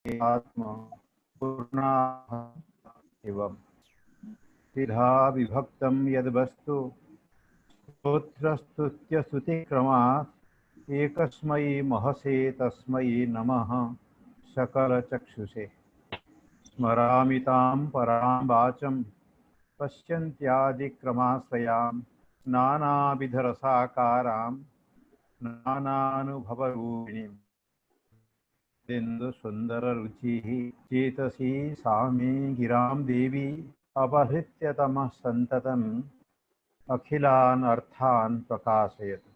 आत्मा पूर्णा एवं त्रिधा विभक्तं यद्वस्तु स्तोत्रस्तुत्य स्तुतिक्रमात् एकस्मै महसे तस्मै नमः सकलचक्षुषे स्मरामि तां परां वाचं पश्यन्त्यादिक्रमाश्रयां नानाविधरसाकारां नानानुभवरूपिणीं बिन्दुसुन्दररुचिः चेतसी सा मे गिरां देवी अपहृत्य तमः सन्ततम् अखिलान् अर्थान् प्रकाशयत्।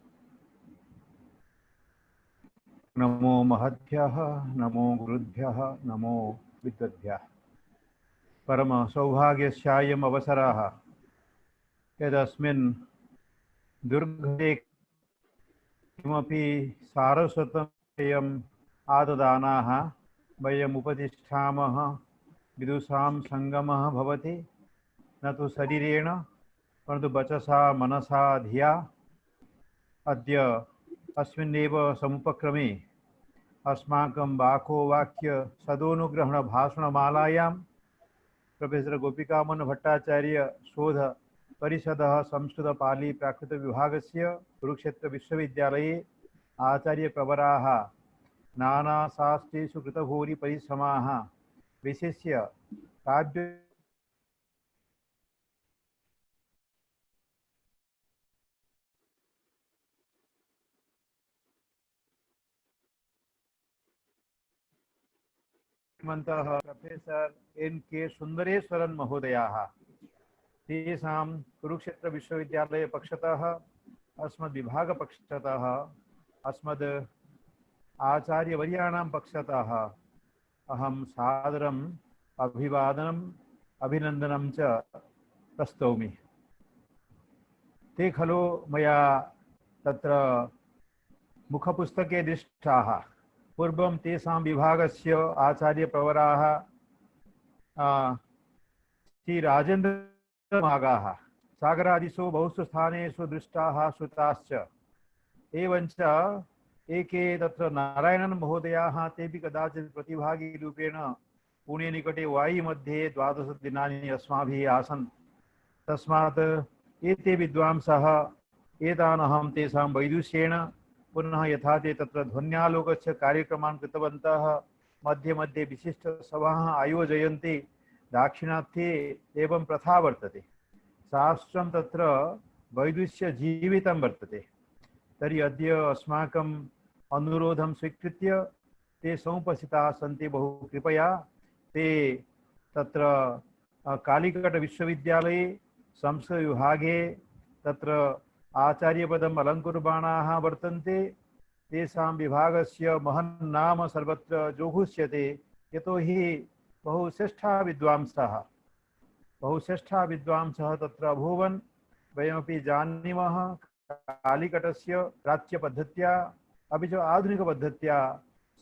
नमो महद्भ्यः नमो गुरुभ्यः नमो विद्वद्भ्यः। परम सौभाग्यस्यायम् अवसरः यदस्मिन् दुर्गते किमपि सारस्वतम् आददानाः वयम् उपतिष्ठामः विदुषां संगमः भवति न तु शरीरेण परन्तु वचसा मनसा धिया। अद्य अस्मिन्नेव समुपक्रमे अस्माकं वाको वाक्य सदोनुग्रहण भाषणमालायां प्रोफेसर गोपिकामोहन भट्टाचार्य शोध परिषदः संस्कृत पाली प्राकृत विभागस्य कुरुक्षेत्र विश्वविद्यालये आचार्य प्रवराः नानाशास्त्रेषु कृतभूरि परिश्रमाः विशिष्य काव्य प्रोफेसर N.K. सुंदरेश्वरन महोदयाः तेषां कुरुक्षेत्र विश्वविद्यालय पक्षतः अस्मद्विभाग पक्षतः अस्मद् आचार्यवर्याणां पक्षतः अहं सादरम् अभिवादनम् अभिनन्दनं च प्रस्तौमि। ते खलु मया तत्र मुखपुस्तके दृष्टाः। पूर्वं तेषां विभागस्य आचार्यप्रवराः श्री राजेन्द्रमागाः सागरादिषु बहुषु स्थानेषु दृष्टाः श्रुताश्च। एवञ्च एके तत्र नारायणन महोदयाः तेपि कदाचित् प्रतिभागिरूपेण पुणे निकटे वाई मध्ये 12 दिनानि अस्माभिः आसन्। तस्मात् एते विद्वांसः एतान् अहं तेषां वैदुष्येण पुनः यथा ते तत्र ध्वन्यालोकस्य कार्यक्रमान् कृतवन्तः मध्ये मध्ये विशिष्टसभाः आयोजयन्ति दाक्षिणात्ये एवं प्रथा वर्तते। शास्त्रं तत्र वैदुष्यजीवितं वर्तते। तर्हि अद्य अस्माकम् अनुरोधं स्वीकृत्य ते समुपस्थिताः सन्ति। बहु कृपया ते तत्र कालिकट विश्वविद्यालये संस्कृत विभागे तत्र आचार्यपदम् अलङ्कुर्बाणाः वर्तन्ते। तेषां विभागस्य महन् नाम सर्वत्र जोहुष्यते। यतोहि बहुश्रेष्ठा विद्वांसः तत्र अभूवन्। वयमपि जानीमः कालिकटस्य प्राच्यपद्धत्या अपि च आधुनिकपद्धत्या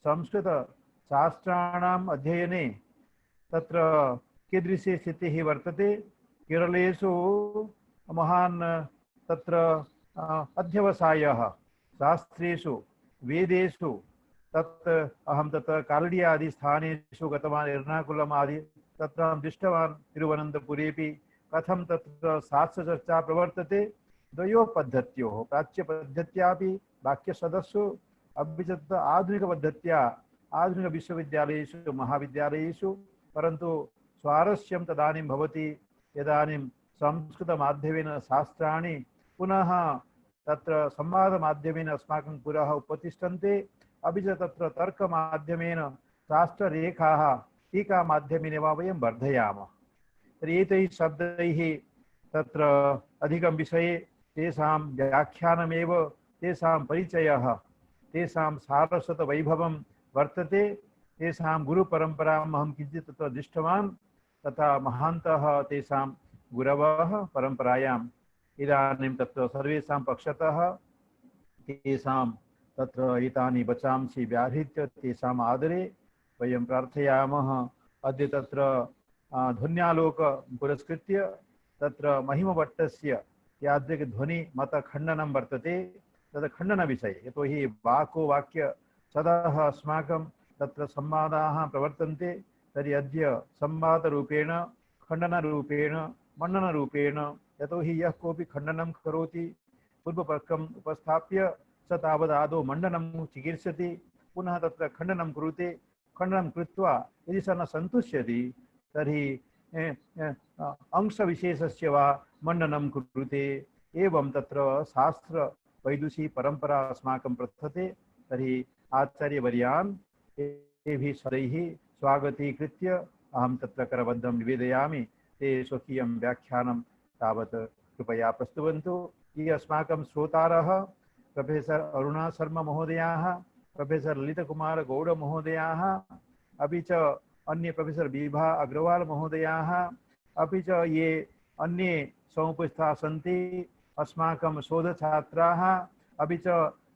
संस्कृतशास्त्राणाम् अध्ययने तत्र कीदृशी स्थितिः वर्तते। केरलेषु महान् तत्र अध्यवसायः शास्त्रेषु वेदेषु तत् अहं तत्र कालडी आदि स्थानेषु गतवान्। एर्नाकुलम् आदि तत्र अहं दृष्टवान्। तिरुवनन्तपुरेपि कथं तत्र शास्त्रचर्चा प्रवर्तते द्वयोः पद्धत्योः प्राच्यपद्धत्यापि वाक्यसदस्सु अपि च आधुनिकपद्धत्या आधुनिकविश्वविद्यालयेषु महाविद्यालयेषु। परन्तु स्वारस्यं तदानीं भवति यदानीं संस्कृतमाध्यमेन शास्त्राणि पुनः तत्र संवादमाध्यमेन अस्माकं पुरः उपतिष्ठन्ते। अपि च तत्र तर्कमाध्यमेन शास्त्ररेखाः टीकामाध्यमेन वा वयं वर्धयामः। तर्हि एतैः शब्दैः तत्र अधिकं विषये तेषां व्याख्यानमेव तेषां परिचयः तेषां सारस्वतवैभवं वर्तते। तेषां गुरुपरम्पराम् अहं किञ्चित् तत्र दृष्टवान्। तथा महान्तः तेषां गुरवः परम्परायाम् इदानीं तत्र सर्वेषां पक्षतः तेषां तत्र एतानि वचांसि व्याहृत्य तेषाम् आदरे वयं प्रार्थयामः। अद्य तत्र ध्वन्यालोक पुरस्कृत्य तत्र महिमभट्टस्य यादृक्ध्वनिमतखण्डनं वर्तते। तद् खण्डनविषये यतोहि वाको वाक्य सदः अस्माकं तत्र संवादाः प्रवर्तन्ते तर्हि अद्य संवादरूपेण खण्डनरूपेण मण्डनरूपेण यतोहि यः कोऽपि खण्डनं करोति पूर्वपक्षम् उपस्थाप्य स तावद् आदौ मण्डनं चिकीर्षति पुनः तत्र खण्डनं कुरुते खण्डनं कृत्वा यदि स न सन्तुष्यति तर्हि अंशविशेषस्य वा मण्डनं कुरुते एवं तत्र शास्त्रवैदुषी परम्परा अस्माकं प्रवर्तते तर्हि आचार्यवर्यान् एभिः स्वरैः स्वागतीकृत्य अहं तत्र करबद्धं निवेदयामि ते स्वकीयं व्याख्यानं तावत् कृपया प्रस्तुवन्तु। ये अस्माकं श्रोतारः प्रोफेसर् अरुणा शर्मा महोदयाः, प्रोफेसर् ललितकुमार गौड महोदयाः, अपि च अन्ये प्रोफेसर् बीभा अग्रवाल महोदयाः, अपि च ये अन्ये समुपस्थिताः सन्ति अस्माकं शोधछात्राः, अपि च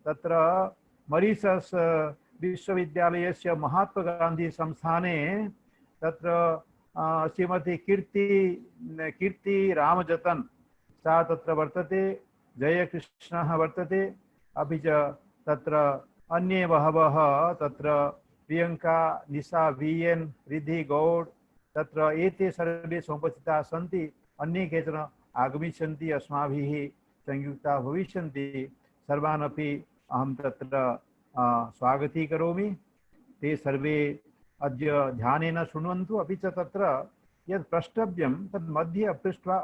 तत्र मरीशस् विश्वविद्यालयस्य महात्मा गान्धी संस्थाने तत्र श्रीमती कीर्ति रामजतन सा तत्र वर्तते, जयकृष्णः वर्तते, अपि च तत्र अन्ये बहवः तत्र प्रियंका निशा VN रिद्धि गौड तत्र एते सर्वे समुपस्थिताः सन्ति। अन्ये केचन आगमिष्यन्ति अस्माभिः संयुक्ताः भविष्यन्ति। सर्वान् अपि अहं तत्र स्वागतीकरोमि। ते सर्वे अद्य ध्यानेन शृण्वन्तु। अपि च तत्र यत् प्रष्टव्यं तद् मध्ये पृष्ट्वा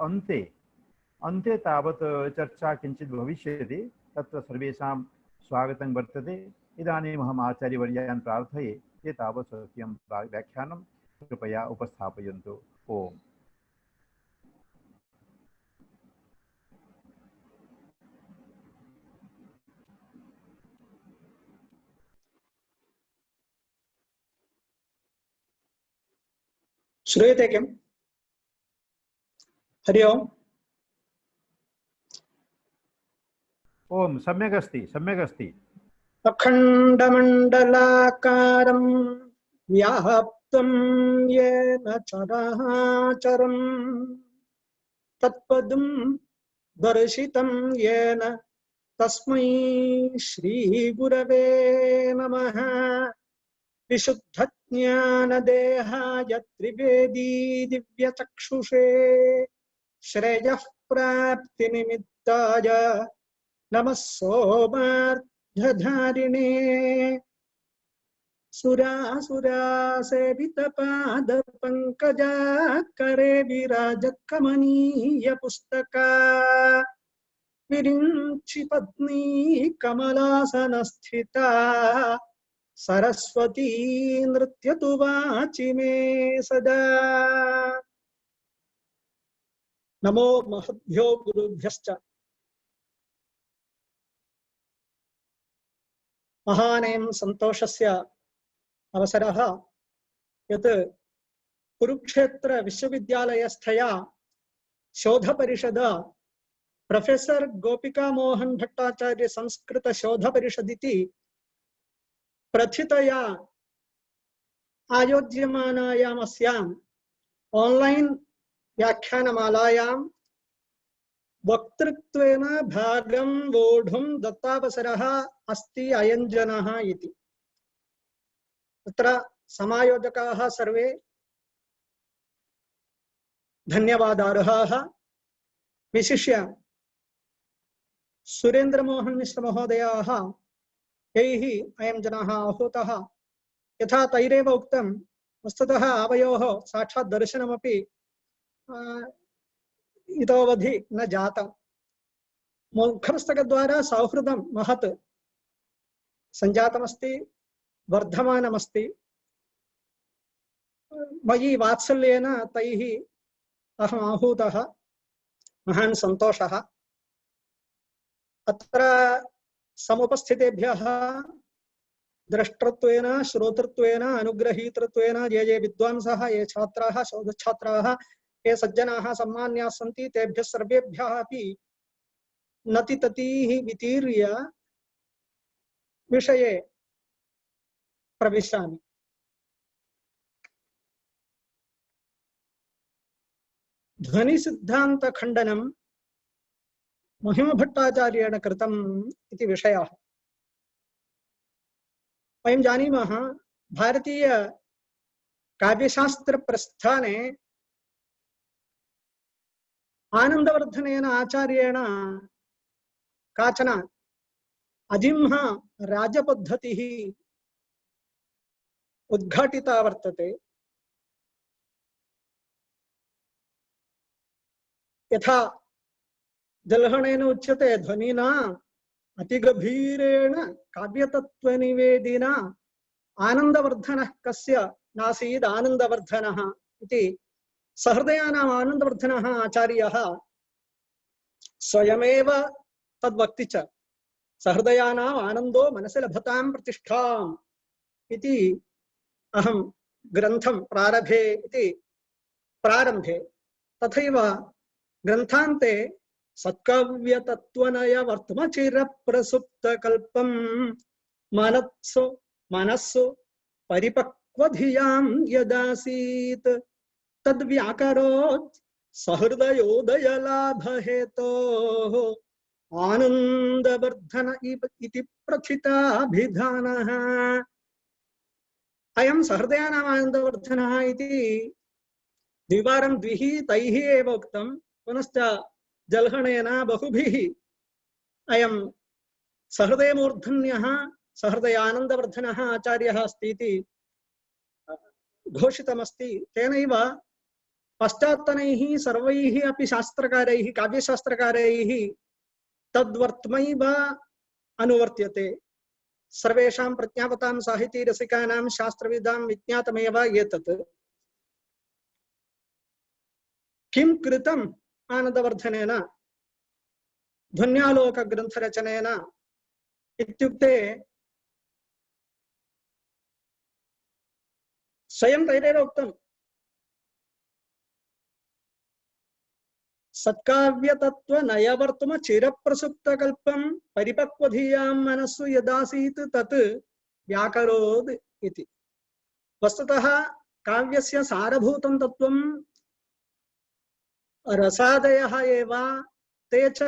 अन्ते तावत् चर्चा किञ्चित् भविष्यति। तत्र सर्वेषां स्वागतं वर्तते। इदानीम् अहम् आचार्यवर्यान् प्रार्थये ये तावत् स्वकीयं व्याख्यानं कृपया उपस्थापयन्तु। ओम्। श्रूयते किम्? हरि ओम्। ओम सम्यक् अस्ति। अखण्डमण्डलाकारं व्याप्तं येन चराचरं तत्पदं दर्शितं येन तस्मै श्रीगुरवे नमः। विशुद्धज्ञानदेहाय त्रिवेदी दिव्यचक्षुषे श्रेयः प्राप्तिनिमित्ताय नमः सोमार्धधारिणे। सुरासुरासेवितपादपङ्कजाकरे विराजकमनीयपुस्तका विरिञ्चि पत्नी कमलासनस्थिता सरस्वती नृत्यतु वाचि मे सदा। नमो महद्भ्यो गुरुभ्यश्च। महानें सन्तोषस्य अवसरः यत् कुरुक्षेत्र विश्वविद्यालयस्थया शोधपरिषद प्रोफेसर गोपिका मोहन भट्टाचार्य संस्कृत शोधपरिषदिति प्रथितया आयोज्यमानायाम् अस्याम् ऑनलाइन व्याख्यानमालायां वक्तृत्वेन भागं वोढुं दत्तावसरः अस्ति अयञ्जनः इति। तत्र समायोजकाः सर्वे धन्यवादार्हाः। विशिष्य सुरेन्द्र मोहन मिश्र महोदयाः यैः अयं जनः आहूतः। यथा तैरेव उक्तं वस्तुतः आवयोः साक्षात् दर्शनमपि इतोवधि न जातम्। मुखपुस्तकद्वारा सौहृदं महत् सञ्जातमस्ति, वर्धमानमस्ति। मयि वात्सल्येन तैः अहम् आहूतः। महान् सन्तोषः। अत्र समुपस्थितेभ्यः द्रष्टृत्वेन श्रोतृत्वेन अनुग्रहीतृत्वेन ये विद्वांसः, ये छात्राः, शोधछात्राः, ये सज्जनाः सम्मान्याः सन्ति तेभ्यः सर्वेभ्यः अपि नतिततीः वितीर्य विषये प्रविशामि। ध्वनि सिद्धांत खंडनं महिमभट्टाचार्येण कृतम् इति विषयः। वयं जानीमः भारतीय काव्यशास्त्र प्रस्थाने आनंदवर्धनेन आचार्येण काचन अजिह्म राजपद्धतिः उद्घाटिता वर्तते। यथा जल्हणेन उच्यते ध्वनिना अतिगभीरेण काव्यतत्त्वनिवेदिना आनंदवर्धनः कस्य नासीद् आनंदवर्धनः इति सहृदयानाम् आनंदवर्धनः आचार्यः स्वयमेव तद्वक्ति च सहृदयानाम् आनंदो मनसि लभतां प्रतिष्ठाम् इति अहं ग्रन्थं प्रारभे इति प्रारम्भे तथैव ग्रन्थान्ते सत्काव्यतत्त्वनय वर्त्मचिरप्रसुप्तकल्पं मनस्सु परिपक्वधियां यदासीत् तद्व्याकरोत् सहृदयोदयलाभहेतोः आनन्दवर्धन इति प्रथिताभिधानः। अयं सहृदयानाम् आनन्दवर्धनः इति द्विवारं द्विः तैः एव उक्तं, पुनश्च जल्हणेन बहुभिः अयं सहृदयमूर्धन्यः सहृदयानन्दवर्धनः आचार्यः अस्ति इति घोषितमस्ति। तेनैव पश्चात्तनैः सर्वैः अपि शास्त्रकारैः काव्यशास्त्रकारैः तद्वर्त्मैव अनुवर्त्यते। सर्वेषां प्रज्ञावतां साहित्यरसिकानां शास्त्रविदां विज्ञातमेव एतत्। किं कृतम् आनन्दवर्धनेन ध्वन्यालोकग्रन्थरचनेन इत्युक्ते स्वयं तैरेव उक्तं सत्काव्यतत्त्वनयवर्त्म चिरप्रसुप्तकल्पं परिपक्वधियां मनस्सु यदासीत् तत् व्याकरोद् इति। वस्तुतः काव्यस्य सारभूतं तत्त्वं रसादयः एव, ते च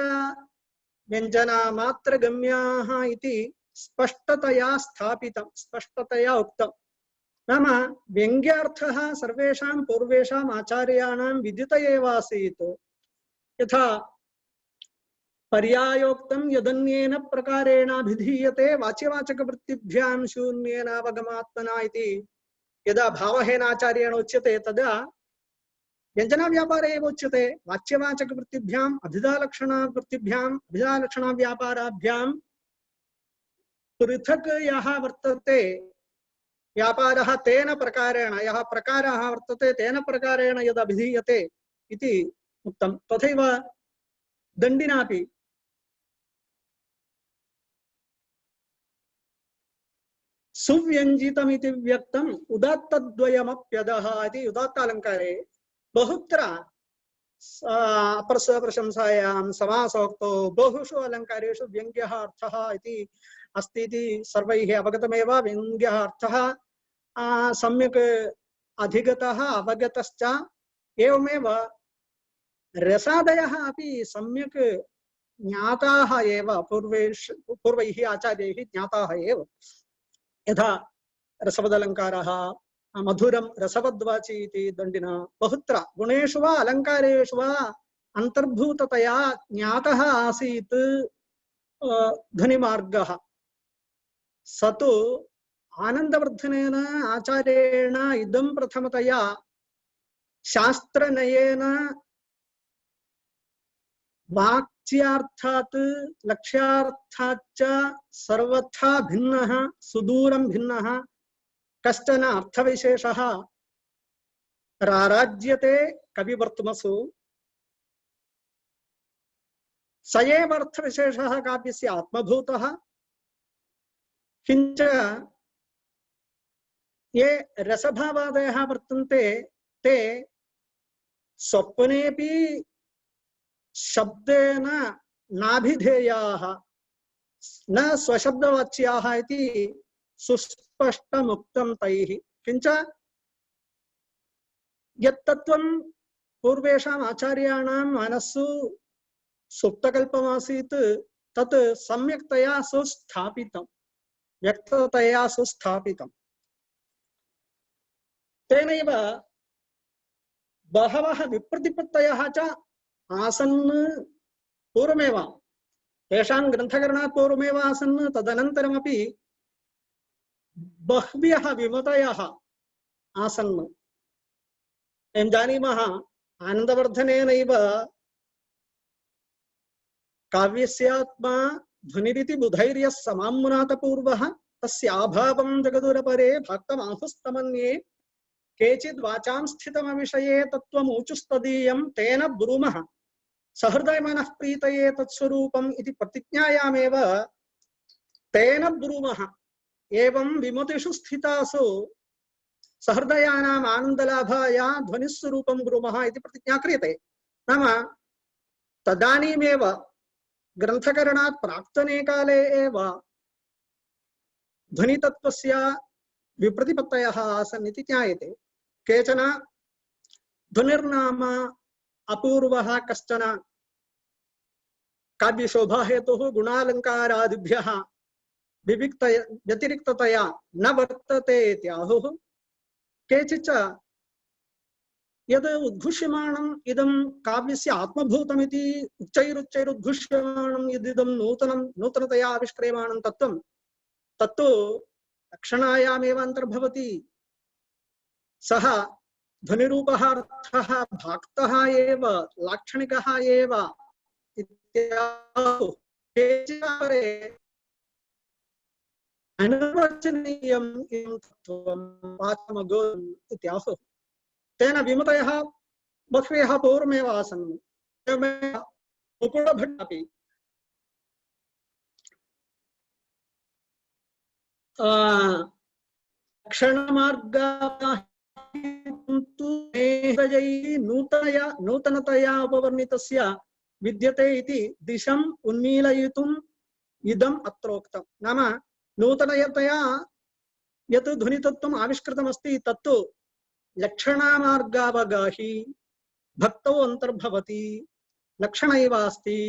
व्यञ्जनामात्रगम्याः इति स्पष्टतया स्थापितं, स्पष्टतया उक्तं। नाम व्यङ्ग्यार्थः सर्वेषां पूर्वेषाम् आचार्याणां विदित एव आसीत्। यथा पर्यायोक्तं यदन्येन प्रकारेणाभिधीयते वाच्यवाचकवृत्तिभ्यां शून्येनावगमात्मना इति यदा भावहेनाचार्येण उच्यते तदा व्यञ्जनाव्यापारे एव उच्यते। वाच्यवाचकवृत्तिभ्याम् अभिधालक्षणाव्यापाराभ्यां पृथक् यः वर्तते व्यापारः तेन प्रकारेण, यः प्रकारः वर्तते तेन प्रकारेण यद् अभिधीयते इति उक्तं। तथैव दण्डिनापि सुव्यञ्जितमिति व्यक्तम् उदात्तद्वयमप्यदः इति उदात्तालङ्कारे बहुत्र अप्रशंसायां समासोक्तो बहुषु अलङ्कारेषु व्यङ्ग्यः अर्थः इति अस्ति इति सर्वैः अवगतमेव। व्यङ्ग्यः अर्थः सम्यक् अधिगतः अवगतश्च, एवमेव रसादयः अपि सम्यक् ज्ञाताः एव, पूर्वैः आचार्यैः ज्ञाताः एव। यथा रसवदलङ्कारः मधुरं रसवद्वाची इति दण्डिना बहुत्र गुणेषु वा अलङ्कारेषु वा अन्तर्भूततया ज्ञातः आसीत् ध्वनिमार्गः। स तु आनन्दवर्धनेन आचार्येण इदं प्रथमतया शास्त्रनयेन वाक्यार्थात् लक्ष्यार्थाच्च सर्वथा भिन्नः सुदूरं भिन्नः कश्चन अर्थविशेषः राराज्यते कविवर्त्मसु। स एव अर्थविशेषः काव्यस्य आत्मभूतः। किञ्च ये रसभावादयः वर्तन्ते ते स्वप्नेपि शब्देन नाभिधेयाः न स्वशब्दवाच्याः इति सुस्पष्टमुक्तं तैः। किञ्च यत्तत्त्वं पूर्वेषाम् आचार्याणां मनस्सु सुप्तकल्पमासीत् तत् सम्यक्तया सुस्थापितं, व्यक्ततया सुस्थापितम्। तेनैव बहवः विप्रतिपत्तयः च आसन् पूर्वमेव, तेषां ग्रन्थकरणात् पूर्वमेव आसन्। तदनन्तरमपि बह्व्यः विमतयः आसन्। वयं जानीमः आनन्दवर्धनेनैव काव्यस्यात्मा ध्वनिरिति बुधैर्यः समाम्मुनातपूर्वः तस्य अभावं जगदुरपरे भक्तमाहुस्तमन्ये केचिद् वाचां स्थितमविषये तत्त्वमूचुस्तदीयं तेन ब्रूमः सहृदयमनः प्रीतये तत्स्वरूपम् इति प्रतिज्ञायामेव तेन ब्रूमः। एवं विमतिषु स्थितासु सहृदयानाम् आनन्दलाभाय ध्वनिस्वरूपं ब्रूमः इति प्रतिज्ञा क्रियते। नाम तदानीमेव ग्रन्थकरणात् प्राक्तने काले एव ध्वनितत्त्वस्य विप्रतिपत्तयः आसन् इति ज्ञायते। केचन ध्वनिर्नाम अपूर्वः कश्चन काव्यशोभाहेतुः गुणालङ्कारादिभ्यः व्यतिरिक्ततया न वर्तते इत्याहुः। केचिच्च यद् उद्घुष्यमाणम् इदं काव्यस्य आत्मभूतमिति उच्चैरुच्चैरुद्घुष्यमाणं यदिदं नूतनतया आविष्क्रियमाणं तत्त्वं तत्तु लक्षणायामेव अन्तर्भवति। सः ध्वनिरूपः अर्थः भाक्तः एव लाक्षणिकः एव इत्याहुः। केचिदपरे अनिर्वचनीयम् इदं तत्त्वं वाचमगोचरम् इत्याहुः। तेन विमतयः बह्व्यः पूर्वमेव आसन्। मुकुलभट्टः अपि नूतनतया उपवर्णितस्य विद्यते इति दिशम् उन्मीलयितुम् इदम् अत्रोक्तम्। नाम नूतनतया यत् ध्वनितत्त्वम् आविष्कृतमस्ति तत्तु लक्षणामार्गावगाही भक्तौ अन्तर्भवति, लक्षणैव अस्ति।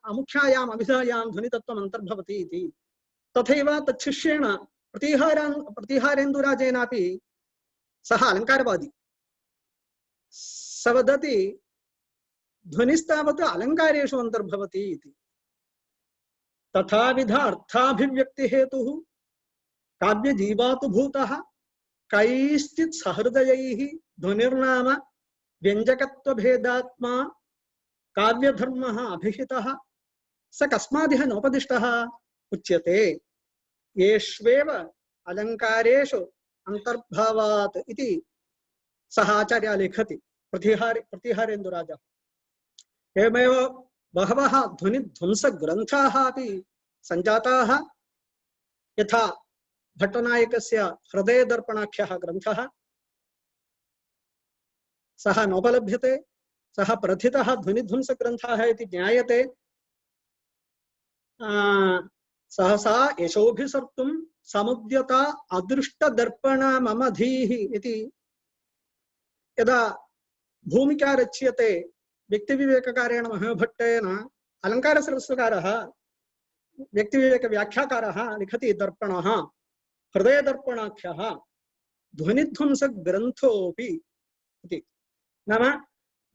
अमुख्यायाम् अभिधायां ध्वनितत्त्वम् अन्तर्भवति इति। तथैव तच्छिष्येण प्रतिहारेन्दुराजेनापि सः अलङ्कारवादी। स वदति ध्वनिस्तावत् अलङ्कारेषु अन्तर्भवति इति। तथाविध अर्थाभिव्यक्तिहेतुः काव्यजीवातु भूतः कैश्चित् सहृदयैः ध्वनिर्नाम व्यञ्जकत्वभेदात्मा काव्यधर्मः अभिहितः स कस्मादिह नोपदिष्टः उच्यते। येष्वेव अलङ्कारेषु अन्तर्भावात् इति सः आचार्यः लिखति प्रतिहारेन्दुराजः। एवमेव बहवः ध्वनिध्वंसग्रन्थाः अपि सञ्जाताः। यथा भट्टनायकस्य हृदयदर्पणाख्यः ग्रन्थः सः नोपलभ्यते। सः प्रथितः ध्वनिध्वंसग्रन्थः इति ज्ञायते। सहसा यशोभिसर्तुं समुद्यता अदृष्टदर्पणममधीः इति यदा भूमिका रच्यते व्यक्तिविवेककारेण महाभट्टेन अलङ्कारसरस्वकारः व्यक्तिविवेकव्याख्याकारः लिखति दर्पणः हृदयदर्पणाख्यः ध्वनिध्वंसग्रन्थोऽपि इति। नाम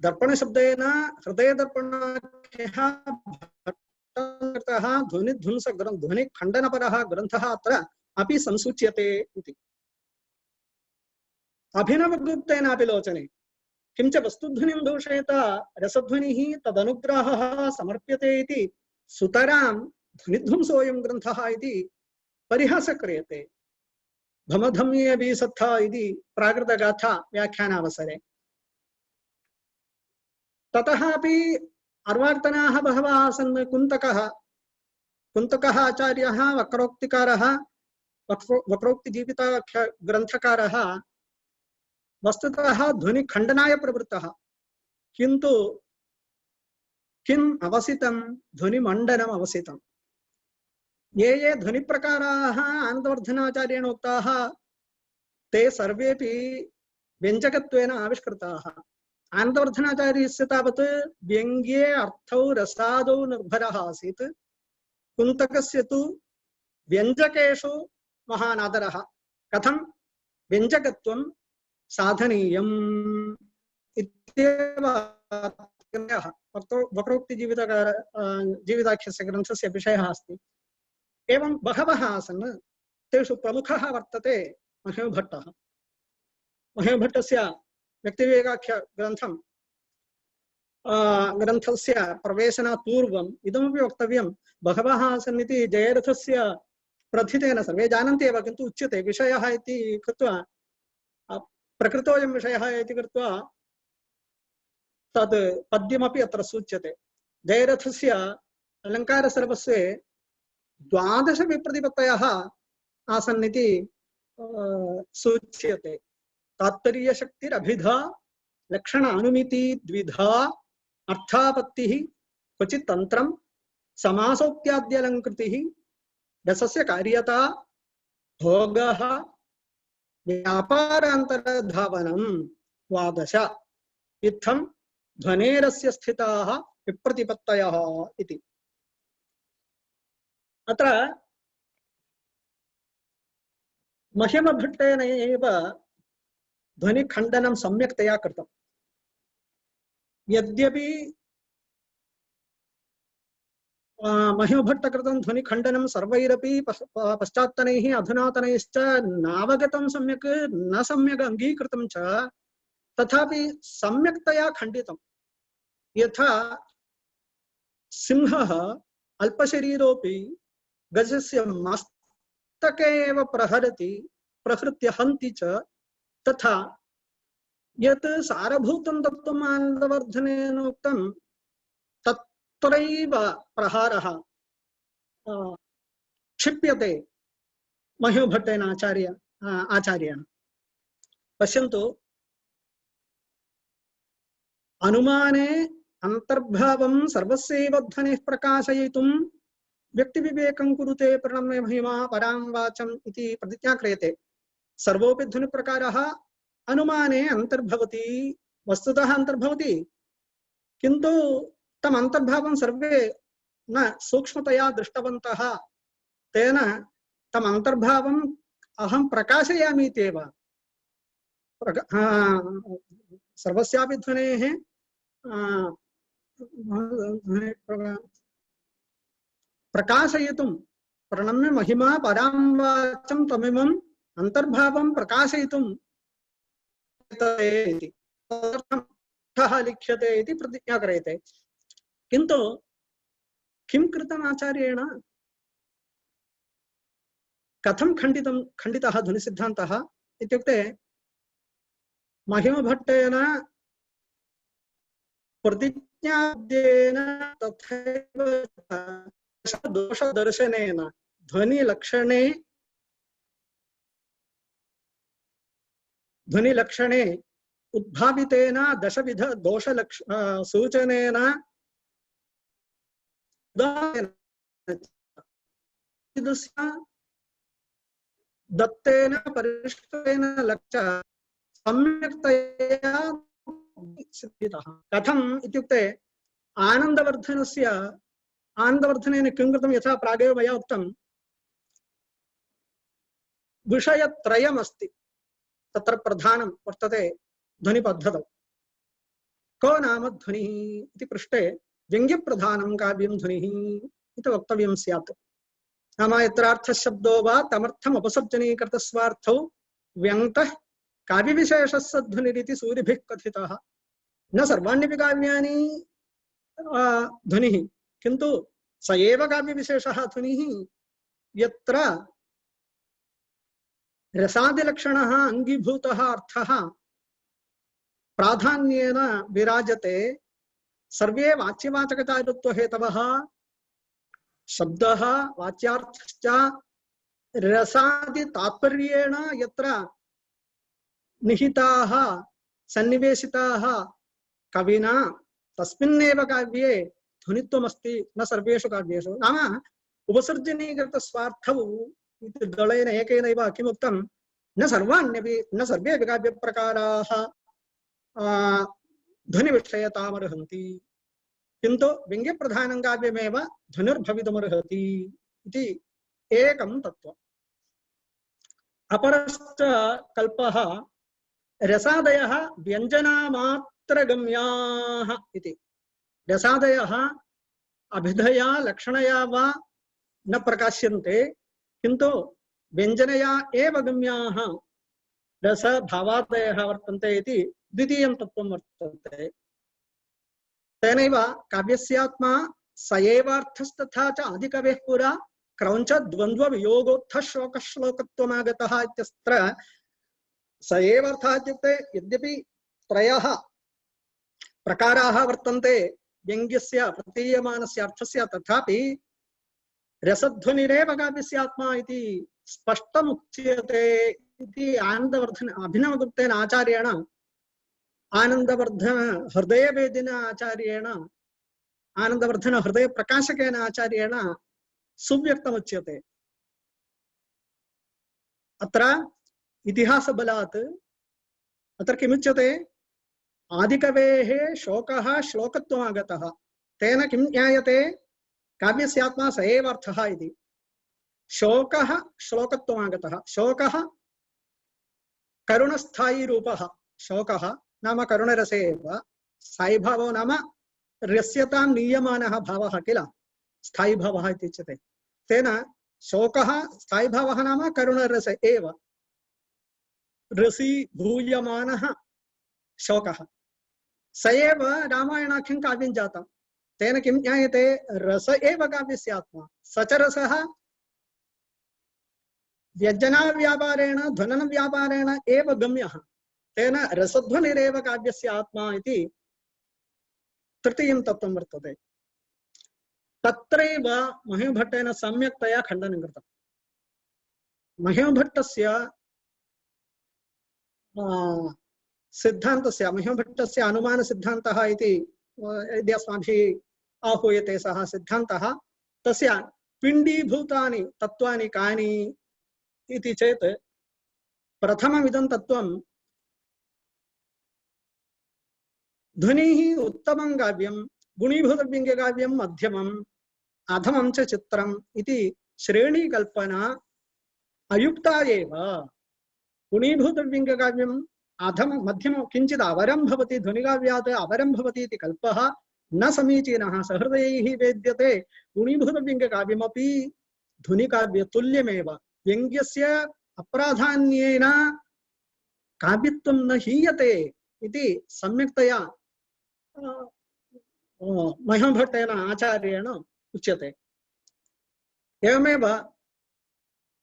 दर्पणशब्देन हृदयदर्पणाख्यः ध्वनिखण्डनपरः ग्रन्थः अत्र अपि संसूच्यते इति। अभिनवगुप्तेनापि लोचने किंच वस्तुध्वनिं दूषयेत रसध्वनिः तदनुग्राहः समर्प्यते इति सुतरां ध्वनिध्वंसोऽयं ग्रन्थः इति परिहासः क्रियते। भमधम्ये बीसत्था इति प्राकृतगाथा व्याख्यानावसरे। ततः अपि अर्वार्तनाः बहवः आसन्। कुन्तकः आचार्यः वक्रोक्तिकारः वक्रोक्तिजीविताख्य ग्रन्थकारः वस्तुतः ध्वनिखण्डनाय प्रवृत्तः। किन्तु किम् अवसितं ध्वनिमण्डनम् अवसितम्। ये ध्वनिप्रकाराः आनन्दवर्धनाचार्येण उक्ताः ते सर्वेपि व्यञ्जकत्वेन आविष्कृताः। आनन्दवर्धनाचार्यस्य तावत् व्यङ्ग्ये अर्थौ रसादौ निर्भरः आसीत्। कुन्तकस्य तु व्यञ्जकेषु महान् आदरः। कथं व्यञ्जकत्वं साधनीयम् इत्येव जीविताख्यस्य ग्रन्थस्य विषयः अस्ति। एवं बहवः आसन्, तेषु प्रमुखः वर्तते महेभट्टः। महेभट्टस्य व्यक्तिविवेकाख्य ग्रन्थस्य प्रवेशनात् पूर्वम् इदमपि वक्तव्यं, बहवः आसन् इति जयरथस्य प्रथितेन सर्वे जानन्ति एव, किन्तु उच्यते विषयः इति कृत्वा, प्रकृतोऽयं विषयः इति कृत्वा तद् पद्यमपि अत्र सूच्यते। जयरथस्य अलङ्कारसर्वस्वे 12 विप्रतिपत्तयः आसन् इति सूच्यते। तात्पर्यशक्तिरभिधा, लक्षण अनुमिति द्विधा, अर्थापत्तिः, क्वचित् तन्त्रं, समासोक्त्याद्यलङ्कृतिः, रसस्य कार्यता, भोगः, व्यापारान्तरधावनं, 12 इत्थं ध्वनेरस्य स्थिताः विप्रतिपत्तयः इति। अत्र मह्यमभट्टेन एव ध्वनिखण्डनं सम्यक्तया कृतम्। यद्यपि मह्यमभट्टकृतं ध्वनिखण्डनं सर्वैरपि पश्चात्तनैः अधुनातनैश्च नावगतं, सम्यक् न सम्यक् अङ्गीकृतं च, तथापि सम्यक्तया खण्डितं। यथा सिंहः अल्पशरीरोऽपि गजस्य मस्तके एव प्रहरति, प्रहृत्य हन्ति च, तथा यत् सारभूतं तत्त्वम् आनन्दवर्धनेन उक्तं तत्रैव प्रहारः क्षिप्यते मह्यभट्टेन आचार्येण। पश्यन्तु, अनुमाने अंतर्भावं सर्वस्यैव ध्वनिः प्रकाशयितुं व्यक्तिविवेकं कुरुते प्रणम्य महिमा परां वाचम् इति प्रतिज्ञा क्रियते। सर्वोऽपि ध्वनिप्रकारः अनुमाने अंतर्भवति, वस्तुतः अंतर्भवति, किन्तु तम् अंतर्भावं सर्वे न सूक्ष्मतया दृष्टवन्तः। तेन तम् अंतर्भावम् अहं प्रकाशयामि इत्येव। सर्वस्यापि ध्वनेः प्रकाशयितुं प्रणम्य महिमा परां वाचं तमिमम् अंतर्भावं प्रकाशयितुं लिख्यते इति प्रतिज्ञा क्रियते। किन्तु किं कृतम् आचार्येण? कथं खण्डितः ध्वनिसिद्धान्तः इत्युक्ते, मह्यमभट्टेन प्रतिज्ञाद्येन तथैव दोषदर्शनेन ध्वनिलक्षणे उद्भावितेन दशविध दोषलक्ष सूचनेन दत्तेन परिष्कृतेन लक्ष्य सम्यक्तया सिद्धितः। कथम् इत्युक्ते, आनन्दवर्धनेन किं कृतं, यथा प्रागेव मया उक्तं, विषयत्रयमस्ति तत्र प्रधानं वर्तते ध्वनिपद्धतौ। को नाम ध्वनिः इति पृष्टे व्यङ्ग्यप्रधानं काव्यं ध्वनिः इति वक्तव्यं स्यात्। नाम यत्रार्थशब्दो वा तमर्थम् उपसर्जनीकृतस्वार्थौ व्यङ्क्तः काव्यविशेषस्य ध्वनिरिति सूरिभिः कथितः। न सर्वाण्यपि काव्यानि ध्वनिः, किन्तु स एव काव्यविशेषः ध्वनिः यत्र रसादिलक्षणः अङ्गीभूतः अर्थः प्राधान्येन विराजते। सर्वे वाच्यवाचकतारुत्वहेतवः शब्दः वाच्यार्थश्च रसादि तात्पर्येण यत्र निहिताः सन्निवेशिताः कविना तस्मिन्नेव काव्ये ध्वनित्वमस्ति, न सर्वेषु काव्येषु। नाम उपसर्जनीकृतस्वार्थौ इति दलेन एकेनैव किमुक्तं, न सर्वेऽपि काव्यप्रकाराः ध्वनिविषयतामर्हन्ति, किन्तु व्यङ्ग्यप्रधानं काव्यमेव ध्वनिर्भवितुमर्हति इति एकं तत्त्वम्। अपरश्च कल्पः रसादयः व्यञ्जनामात्रगम्याः इति। रसादयः अभिधया लक्षणया वा न प्रकाश्यन्ते, किन्तु व्यञ्जनया एव गम्याः रसभावादयः वर्तन्ते इति द्वितीयं तत्त्वं वर्तते। तेनैव काव्यस्यात्मा स एवार्थस्तथा च आदिकवेः पुरा क्रौञ्च द्वन्द्ववियोगोत्थः शोकश्लोकत्वमागतः इत्यत्र स एवार्थः इत्युक्ते यद्यपि त्रयः प्रकाराः वर्तन्ते व्यङ्ग्यस्य प्रतीयमानस्य अर्थस्य, तथापि रसध्वनिरेव काव्यस्यात्मा इति स्पष्टमुच्यते इति आनन्दवर्धन अभिनवगुप्तेन आचार्येण आनन्दवर्धन हृदयवेदिन आचार्येण आनन्दवर्धन हृदय प्रकाशकेन आचार्येण सुव्यक्तमुच्यते। अत्र इतिहासबलात् अत्र किमुच्यते? आदिकवेः शोकः श्लोकत्वमागतः, तेन किं ज्ञायते? काव्यस्यात्मा स एव अर्थः इति। शोकः श्लोकत्वमागतः, शोकः करुणस्थायी रूपः, शोकः नाम करुणरसे एव, स्थायी भावो नाम रस्यतां नीयमानः भावः किल, स्थायी भावः इति उच्यते। तेन शोकः स्थायी भावः नाम करुणरस एव, रसी भूयमानः शोकः, स एव रामायणाख्यं काव्यं जातं। तेन किं ज्ञायते? रस एव काव्यस्य आत्मा। स च रसः व्यञ्जनाव्यापारेण ध्वननव्यापारेण एव गम्यः, तेन रसध्वनिरेव काव्यस्य आत्मा इति तृतीयं तत्त्वं वर्तते। तत्रैव महिमभट्टेन सम्यक्तया खण्डनं कृतं। महिमभट्टस्य सिद्धान्तस्य, महिमभट्टस्य अनुमानसिद्धान्तः इति यदि अस्माभिः आहूयते सः सिद्धान्तः, तस्य पिण्डीभूतानि तत्त्वानि कानि इति चेत् प्रथममिदं तत्त्वं ध्वनिः उत्तमं काव्यं, गुणीभूतव्यङ्ग्यकाव्यं मध्यमम्, अधमं च चित्रम् इति श्रेणीकल्पना अयुक्ता एव। गुणीभूतव्यङ्ग्यकाव्यम् अधमं मध्यमं किञ्चित् अवरं भवति, ध्वनिकाव्यात् अवरं भवति इति कल्पः न समीचीनः। सहृदयैः वेद्यते गुणीभूतव्यङ्ग्यकाव्यमपि ध्वनिकाव्यतुल्यमेव, व्यङ्ग्यस्य अप्राधान्येन काव्यत्वं न हीयते इति सम्यक्तया महिमभट्टेन आचार्येण उच्यते। एवमेव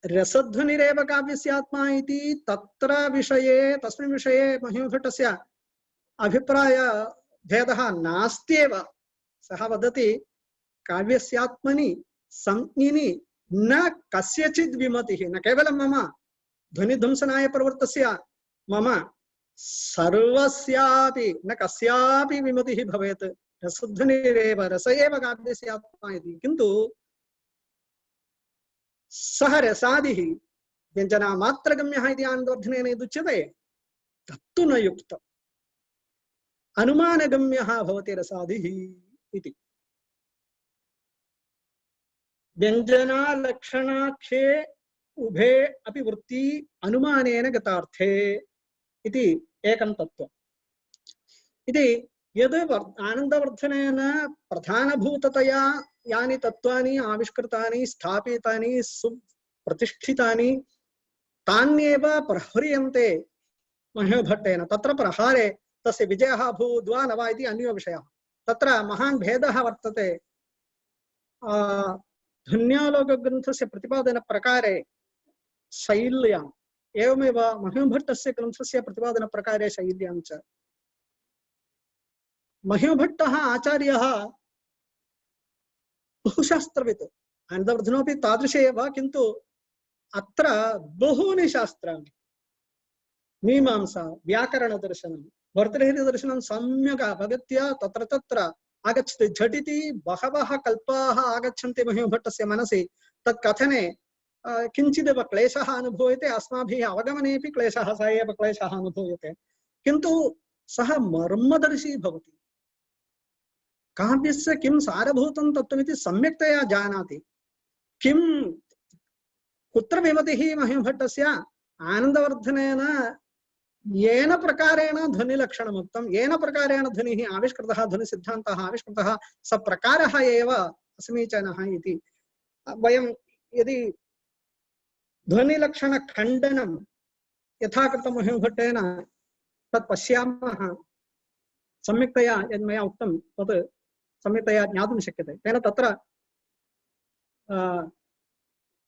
रसध्वनिरेव काव्यस्यात्मा इति तत्र विषये, तस्मिन् विषये महिमभट्टस्य अभिप्राय भेदः नास्त्येव। सः वदति काव्यस्यात्मनि संज्ञिनि न कस्यचित् विमतिः, न केवलं मम ध्वनिध्वंसनाय प्रवृत्तस्य, मम सर्वस्यापि न कस्यापि विमतिः भवेत्। रसध्वनिरेव, रस एव काव्यस्यात्मा इति। किन्तु सः रसादिः व्यञ्जनामात्रगम्यः इति आनन्दवर्धनेन यदुच्यते तत्तु न युक्तम्, अनुमानगम्यः भवति रसादिः इति। व्यञ्जनालक्षणाख्ये उभे अपि वृत्ति अनुमानेन गतार्थे इति एकं तत्त्वम्। इति यद् आनन्दवर्धनेन प्रधानभूततया यानि तत्त्वानि आविष्कृतानि, स्थापितानि, सुप्रतिष्ठितानि, तान्येव प्रह्रियन्ते महिमभट्टेन। तत्र प्रहारे तस्य विजयः अभूत् वा न वा इति अन्यो विषयः। तत्र महान् भेदः वर्तते। ध्वन्यालोकग्रन्थस्य प्रतिपादनप्रकारे शैल्याम्, एवमेव महिमभट्टस्य ग्रन्थस्य प्रतिपादनप्रकारे शैल्यां च। महिमभट्टः आचार्यः बहुशास्त्रवित्, आनन्दवर्धनोऽपि तादृश एव, किन्तु अत्र बहूनि शास्त्राणि, मीमांसा, व्याकरणदर्शनं, भर्तृहरिदर्शनं सम्यक् अवगत्य तत्र तत्र आगच्छति। झटिति बहवः कल्पाः आगच्छन्ति महिमभट्टस्य मनसि। तत् कथने किञ्चिदेव क्लेशः अनुभूयते, अस्माभिः अवगमनेपि क्लेशः, स एव क्लेशः अनुभूयते। किन्तु सः मर्मदर्शी भवति, काव्यस्य किं सारभूतं तत्त्वमिति सम्यक्तया जानाति। किं कुत्र विमतिः महिमभट्टस्य? आनन्दवर्धनेन येन प्रकारेण ध्वनिलक्षणमुक्तं, येन प्रकारेण ध्वनिः आविष्कृतः, ध्वनिसिद्धान्तः आविष्कृतः, स प्रकारः एव असमीचीनः इति वयं यदि ध्वनिलक्षणखण्डनं यथा कृतं महिमभट्टेन तत् पश्यामः, सम्यक्तया यद् मया उक्तं तत् सम्यक्तया ज्ञातुं शक्यते। तेन तत्र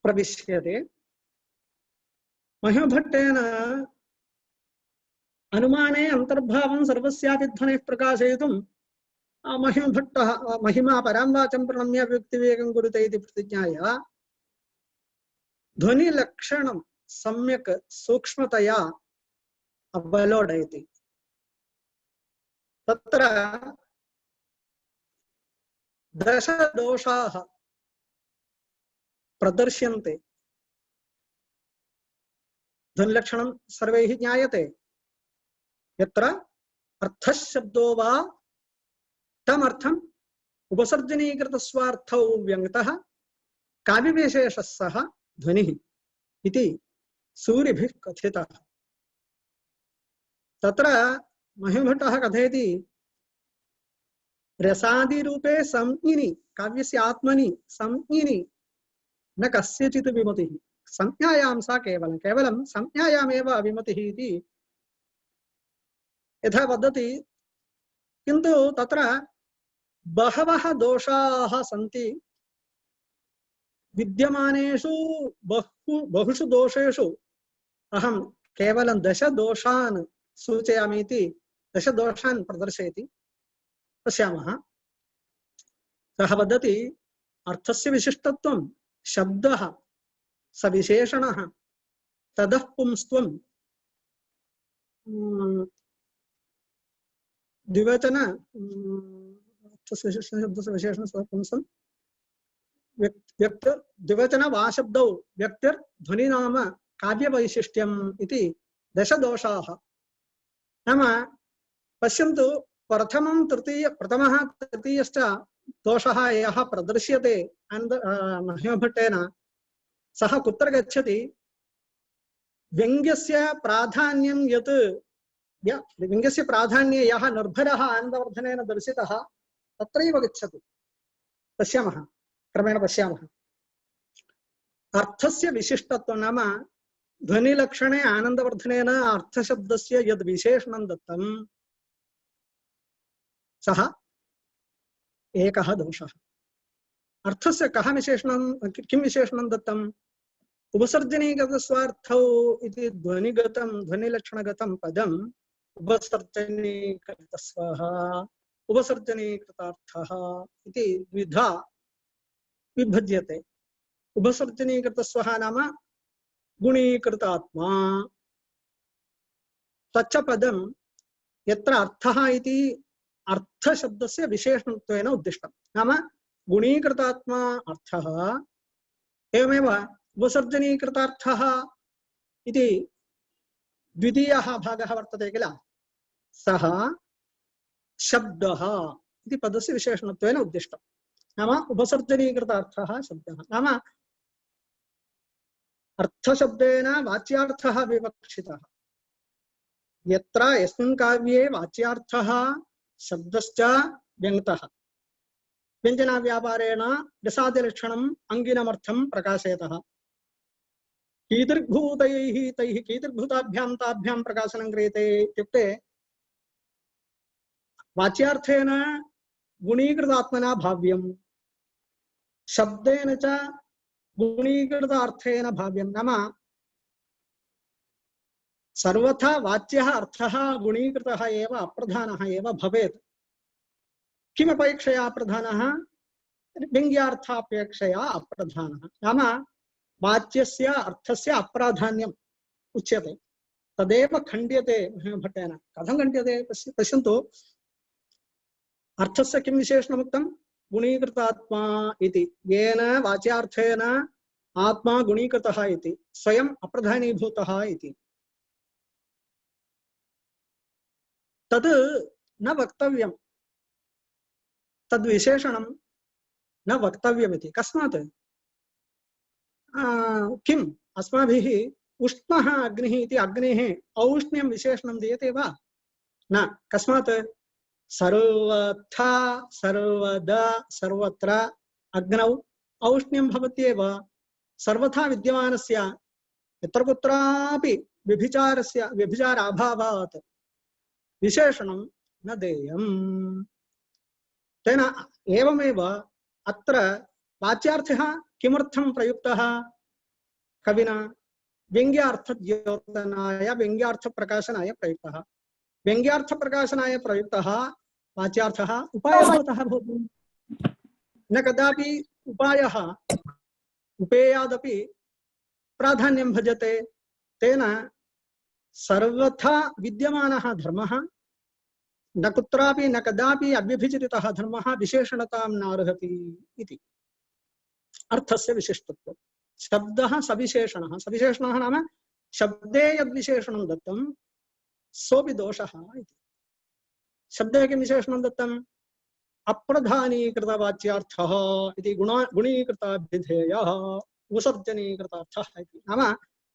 प्रविश्यते। महिमभट्टेन अनुमाने अंतर्भावं सर्वस्यापि ध्वनेः प्रकाशयितुं महिमभट्टः महिमा परां वाचं प्रणम्य व्यक्तिवेगं कुरुते इति प्रतिज्ञाया ध्वनिलक्षणं सम्यक् सूक्ष्मतया अवलोकयति। तत्र दशदोषाः प्रदर्श्यन्ते। ध्वनिलक्षणं सर्वैः ज्ञायते। यत्र अर्थशब्दो वा तमर्थम् उपसर्जनीकृतस्वार्थौ व्यङ्गतः काव्यविशेषः सः ध्वनिः इति सूरिभिः कथितः। तत्र महिमभट्टः कथयति रसादिरूपे संज्ञिनि काव्यस्य आत्मनि संज्ञिनि न कस्यचित् विमतिः, संज्ञायां सा केवलं संज्ञायामेव विमतिः इति यथा वदति। किन्तु तत्र बहवः दोषाः सन्ति। विद्यमानेषु बहुषु दोषेषु अहं केवलं 10 दोषान् सूचयामि इति 10 दोषान् प्रदर्शयति। पश्यामः। सः वदति अर्थस्य विशिष्टत्वं, शब्दः, सविशेषणः, ततः पुंस्त्वं, द्विवचन शब्दस्य विशेषण पुंसं व्यक्त द्विवचन वाशब्दौ व्यक्तिर् ध्वनिनाम काव्यवैशिष्ट्यम् इति 10 दोषाः। नाम पश्यन्तु, प्रथमः तृतीयश्च दोषः यः प्रदर्श्यते महिमभट्टेन, सः कुत्र गच्छति? व्यङ्ग्यस्य प्राधान्यं यत् व्यङ्ग्यस्य प्राधान्ये यः निर्भरः आनन्दवर्धनेन दर्शितः तत्रैव गच्छति। पश्यामः, क्रमेण पश्यामः। अर्थस्य विशिष्टत्वं नाम ध्वनिलक्षणे आनन्दवर्धनेन अर्थशब्दस्य यद् विशेषणं दत्तं सः एकः दोषः। अर्थस्य कः विशेषणं, किं विशेषणं दत्तम्? उपसर्जनीकृतस्वार्थौ इति ध्वनिगतं ध्वनिलक्षणगतं पदम् उपसर्जनीकृतस्वः उपसर्जनीकृतार्थः इति द्विधा विभज्यते। उपसर्जनीकृतस्वः नाम गुणीकृतात्मा। तच्च पदं यत्र अर्थः इति अर्थशब्दस्य विशेषणत्वेन उद्दिष्टं। नाम गुणीकृतात्मा अर्थः, एवमेव उपसर्जनीकृतार्थः इति द्वितीयः भागः वर्तते किल, सः शब्दः इति पदस्य विशेषणत्वेन उद्दिष्टं। नाम उपसर्जनीकृतार्थः शब्दः नाम अर्थशब्देन वाच्यार्थः विवक्षितः। यत्र यस्मिन् काव्ये वाच्यार्थः शब्दश्च व्यङ्गतः व्यञ्जनाव्यापारेण रसादिलक्षणम् अङ्गिनमर्थं प्रकाशयतः। कीदृग्भूतैः तैः कीदृग्भूताभ्यां ताभ्यां प्रकाशनं क्रियते इत्युक्ते वाच्यार्थेन गुणीकृतात्मना भाव्यं, शब्देन च गुणीकृतार्थेन भाव्यं। नाम सर्वथा वाच्यः अर्थः गुणीकृतः एव अप्रधानः एव भवेत्। किमपेक्षया अप्रधानः? व्यङ्ग्यार्थापेक्षया अप्रधानः। नाम वाच्यस्य अर्थस्य अप्राधान्यम् उच्यते, तदेव खण्ड्यते भट्टेन। कथं खण्ड्यते पश्यन्तु। अर्थस्य किं विशेषणमुक्तं? गुणीकृतात्मा इति। येन वाच्यार्थेन आत्मा गुणीकृतः इति, स्वयं अप्रधानीभूतः इति। तद् न वक्तव्यं, तद्विशेषणं न वक्तव्यमिति। कस्मात्? किम् अस्माभिः उष्णः अग्निः इति अग्नेः औष्ण्यं विशेषणं दीयते वा न कस्मात् सर्वथा सर्वदा सर्वत्र अग्नौ औष्ण्यं भवत्येव सर्वथा विद्यमानस्य यत्र कुत्रापि व्यभिचार अभावात् विशेषणं न देयम् तेन एवमेव अत्र वाच्यार्थः किमर्थं प्रयुक्तः कविना व्यङ्ग्यार्थद्योतनाय व्यङ्ग्यार्थप्रकाशनाय प्रयुक्तः व्यङ्ग्यार्थप्रकाशनाय प्रयुक्तः वाच्यार्थः उपायभूतः भवति न कदापि उपायः उपेयादपि प्राधान्यं भजते तेन सर्वथा विद्यमानः धर्मः न कुत्रापि न कदापि अव्यभिचरितः धर्मः विशेषणतां नार्हति इति अर्थस्य विशिष्टत्वम् शब्दः सविशेषणः सविशेषणः नाम शब्दे यद्विशेषणं दत्तं सोऽपि दोषः इति शब्दे किं विशेषणं दत्तम् अप्रधानीकृतवाच्यार्थः इति गुणीकृताभिधेयः विसर्जनीकृतार्थः इति नाम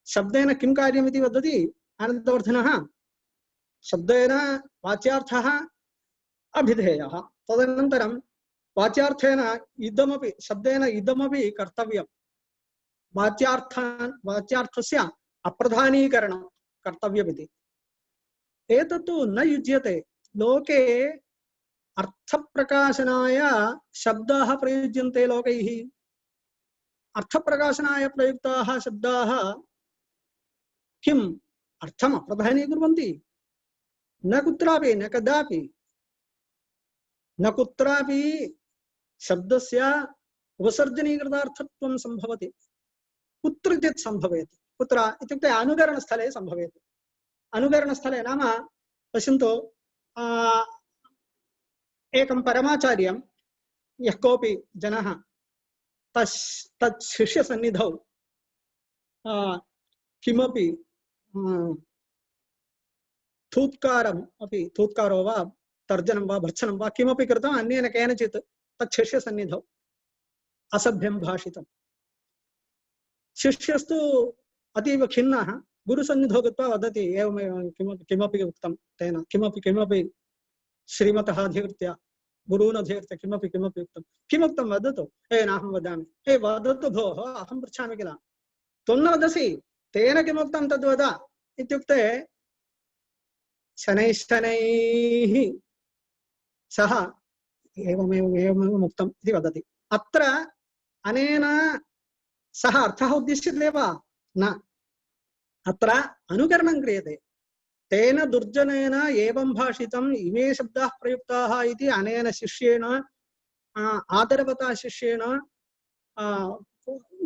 शब्देन किं कार्यमिति वदति आनन्दवर्धनः शब्देन वाच्यार्थः अभिधेयः तदनन्तरं वाच्यार्थेन इदमपि शब्देन इदमपि कर्तव्यं वाच्यार्थस्य अप्रधानीकरणं कर्तव्यमिति एतत्तु न युज्यते लोके अर्थप्रकाशनाय शब्दाः प्रयुज्यन्ते लोकैः अर्थप्रकाशनाय प्रयुक्ताः शब्दाः किम् अर्थम् अप्रधानीकुर्वन्ति न कुत्रापि न कदापि न कुत्रापि शब्दस्य उपसर्जनीकृतार्थत्वं सम्भवति कुत्रचित् सम्भवेत् कुत्र इत्युक्ते अनुकरणस्थले सम्भवेत् अनुकरणस्थले नाम पश्यन्तु एकं परमाचार्यं यः कोऽपि जनः तत् शिष्यसन्निधौ किमपि थूत्कारम् अपि थूत्कारो वा तर्जनं वा भर्त्सनं वा किमपि कृतम् अन्येन केनचित् तत् शिष्यसन्निधौ असभ्यं भाषितं शिष्यस्तु अतीव खिन्नः गुरुसन्निधौ गत्वा वदति एवमेव किमपि उक्तं तेन किमपि श्रीमतः अधिकृत्य गुरून् अधिकृत्य किमपि उक्तं किमुक्तं वदतु नाहं वदामि वदतु भोः अहं पृच्छामि किल त्वं न वदसि तेन किमुक्तं तद्वद इत्युक्ते शनैः सः एवमेव उक्तम् इति वदति अत्र अनेन सः अर्थः उद्दिश्यते वा न अत्र अनुकरणं क्रियते तेन दुर्जनेन एवं भाषितम् इमे शब्दाः प्रयुक्ताः इति अनेन शिष्येण आदरवता शिष्येण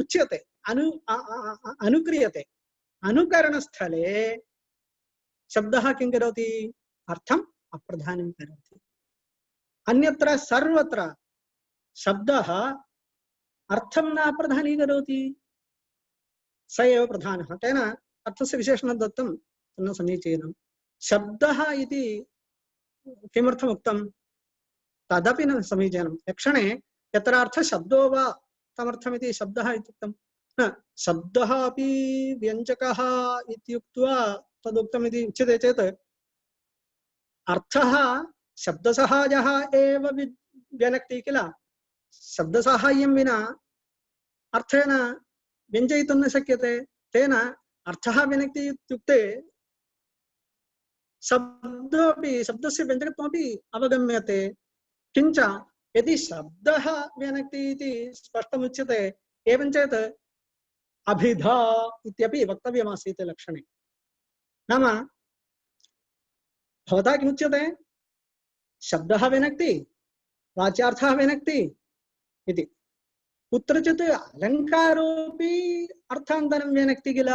उच्यते अनुक्रियते अनुकरणस्थले शब्दः किं करोति अर्थम् अप्रधानं करोति अन्यत्र सर्वत्र शब्दः अर्थं न अप्रधानीकरोति स एव प्रधानः तेन अर्थस्य विशेषणं दत्तं न समीचीनं शब्दः इति किमर्थम् उक्तं तदपि न समीचीनं यक्षणे यत्र अर्थः शब्दो वा तमर्थमिति शब्दः इत्युक्तं न शब्दः अपि व्यञ्जकः इत्युक्त्वा तदुक्तम् इति उच्यते चेत् अर्थः शब्दसहायः एव व्यनक्ति किल शब्दसाहाय्यं विना अर्थेन व्यञ्जयितुं न शक्यते तेन अर्थः व्यनक्ति इत्युक्ते शब्दस्य व्यञ्जकत्वमपि अवगम्यते किञ्च यदि शब्दः व्यनक्ति इति स्पष्टमुच्यते एवं चेत् अभिधा इत्यपि वक्तव्यमासीत् लक्षणे नाम भवता किमुच्यते शब्दः व्यनक्ति वाच्यार्थः व्यनक्ति इति कुत्रचित् अलङ्कारोऽपि अर्थान्तरं व्यनक्ति किल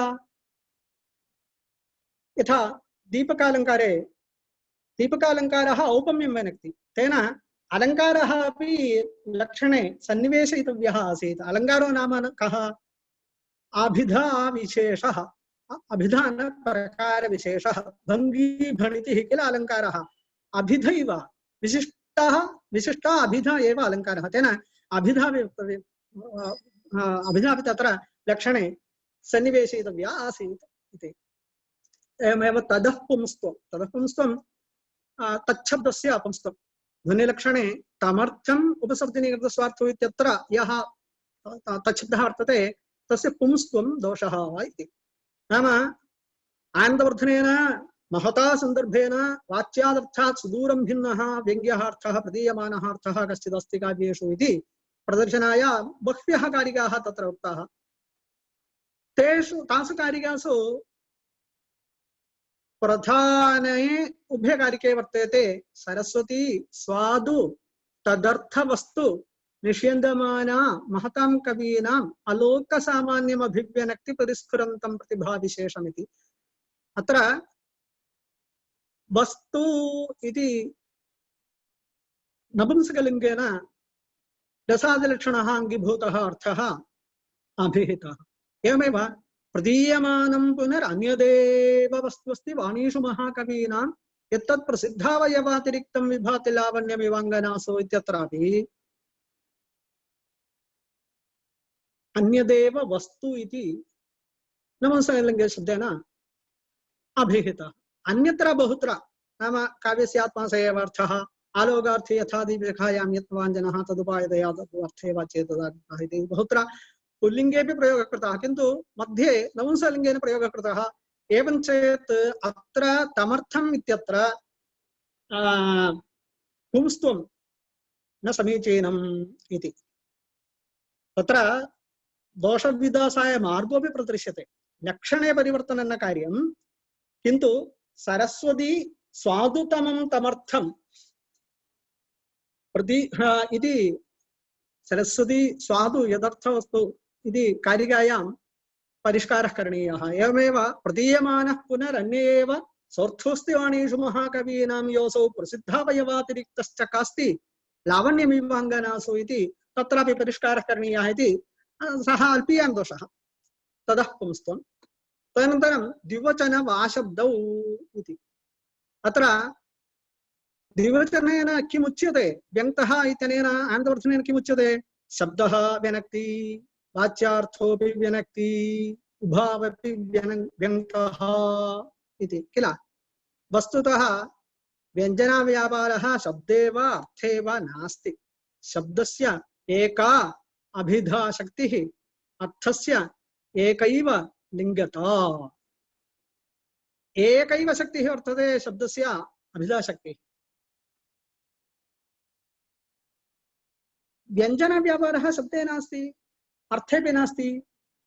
यथा दीपकालङ्कारः औपम्यं व्यनक्ति तेन अलङ्कारः अपि लक्षणे सन्निवेशयितव्यः आसीत् अलङ्कारो नाम कः अभिधा विशेषः अभिधानप्रकारविशेषः भङ्गी भणितिः किल अलङ्कारः अभिधैव विशिष्टा अभिधा एव अलङ्कारः तेन अभिधा वक्तव्यम् अभिधा अपि तत्र लक्षणे सन्निवेशयितव्या आसीत् इति। एवमेव ततः पुंस्त्वं तच्छब्दस्य पुंस्त्वं ध्वनिलक्षणे तमर्थम् उपसर्जनीकृतस्वार्थो इत्यत्र यः तच्छब्दः वर्तते तस्य पुंस्त्वं दोषः इति। नाम आनन्दवर्धनेन महता सन्दर्भेन वाच्यादर्थात् सुदूरं भिन्नः व्यङ्ग्यः अर्थः प्रदीयमानः अर्थः कश्चिदस्ति काव्येषु इति प्रदर्शनाय बह्व्यः कारिकाः तत्र उक्ताः। तासु कारिकासु प्रधाने उभयकारिके वर्तेते सरस्वती स्वादु तदर्थवस्तु निष्यन्दमाना महतां कवीनाम् अलोकसामान्यम् अभिव्यनक्ति परिस्फुरन्तं प्रतिभाविशेषमिति। अत्र वस्तु इति नपुंसकलिङ्गेन रसादिलक्षणः अङ्गीभूतः अर्थः अभिहितः। एवमेव प्रदीयमानं पुनरन्यदेव वस्तुस्ति वाणीषु महाकवीनां यत्तत् प्रसिद्धावयवातिरिक्तं विभाति लावण्यमिवाङ्गनासु इत्यत्रापि अन्यदेव वस्तु इति नपुंसकलिङ्गे शब्देन अभिहितः। अन्यत्र बहुत्र नाम काव्यस्य आत्मा स एव अर्थः आलोकार्थे यथा दीपशिखायां यत्वाञ्जनः तदुपायतया तदर्थे वा चेतदाः इति बहुत्र पुल्लिङ्गेपि प्रयोगः कृतः, किन्तु मध्ये नपुंसकलिङ्गेन प्रयोगः कृतः। एवं चेत् अत्र तमर्थम् इत्यत्र पुंस्त्वं न समीचीनम् इति। तत्र दोषविदासाय मार्गोऽपि प्रदृश्यते। लक्षणे परिवर्तनं न कार्यं, किन्तु सरस्वती स्वादुतमं तमर्थं प्रति इति सरस्वती स्वादु यदर्थवस्तु इति कारिकायां परिष्कारः करणीयः। एवमेव प्रदीयमानः पुनरन्येव सोऽर्थोऽस्ति वाणीषु महाकवीनां योऽसौ प्रसिद्धावयवातिरिक्तश्च कास्ति लावण्यमिवाङ्गनासु इति तत्रापि परिष्कारः करणीयः इति सः अल्पीयान् दोषः। ततः पुंस्त्वं तदनन्तरं द्विवचन वाशब्दौ इति। अत्र द्विवचनेन किमुच्यते? व्यङ्क्तः इत्यनेन आनन्दवर्धनेन किमुच्यते? शब्दः व्यनक्ति वाच्यार्थोऽपि व्यनक्ति उभावपि व्यङ्क्तः इति किल। वस्तुतः व्यञ्जनाव्यापारः शब्दे वा अर्थे वा नास्ति। शब्दस्य एका अभिधा शक्तिः, अर्थस्य एकैव लिङ्गता। एकैव शक्तिः वर्तते शब्दस्य अभिधा शक्तिः। व्यञ्जनव्यापारः शब्दे नास्ति, अर्थेपि नास्ति,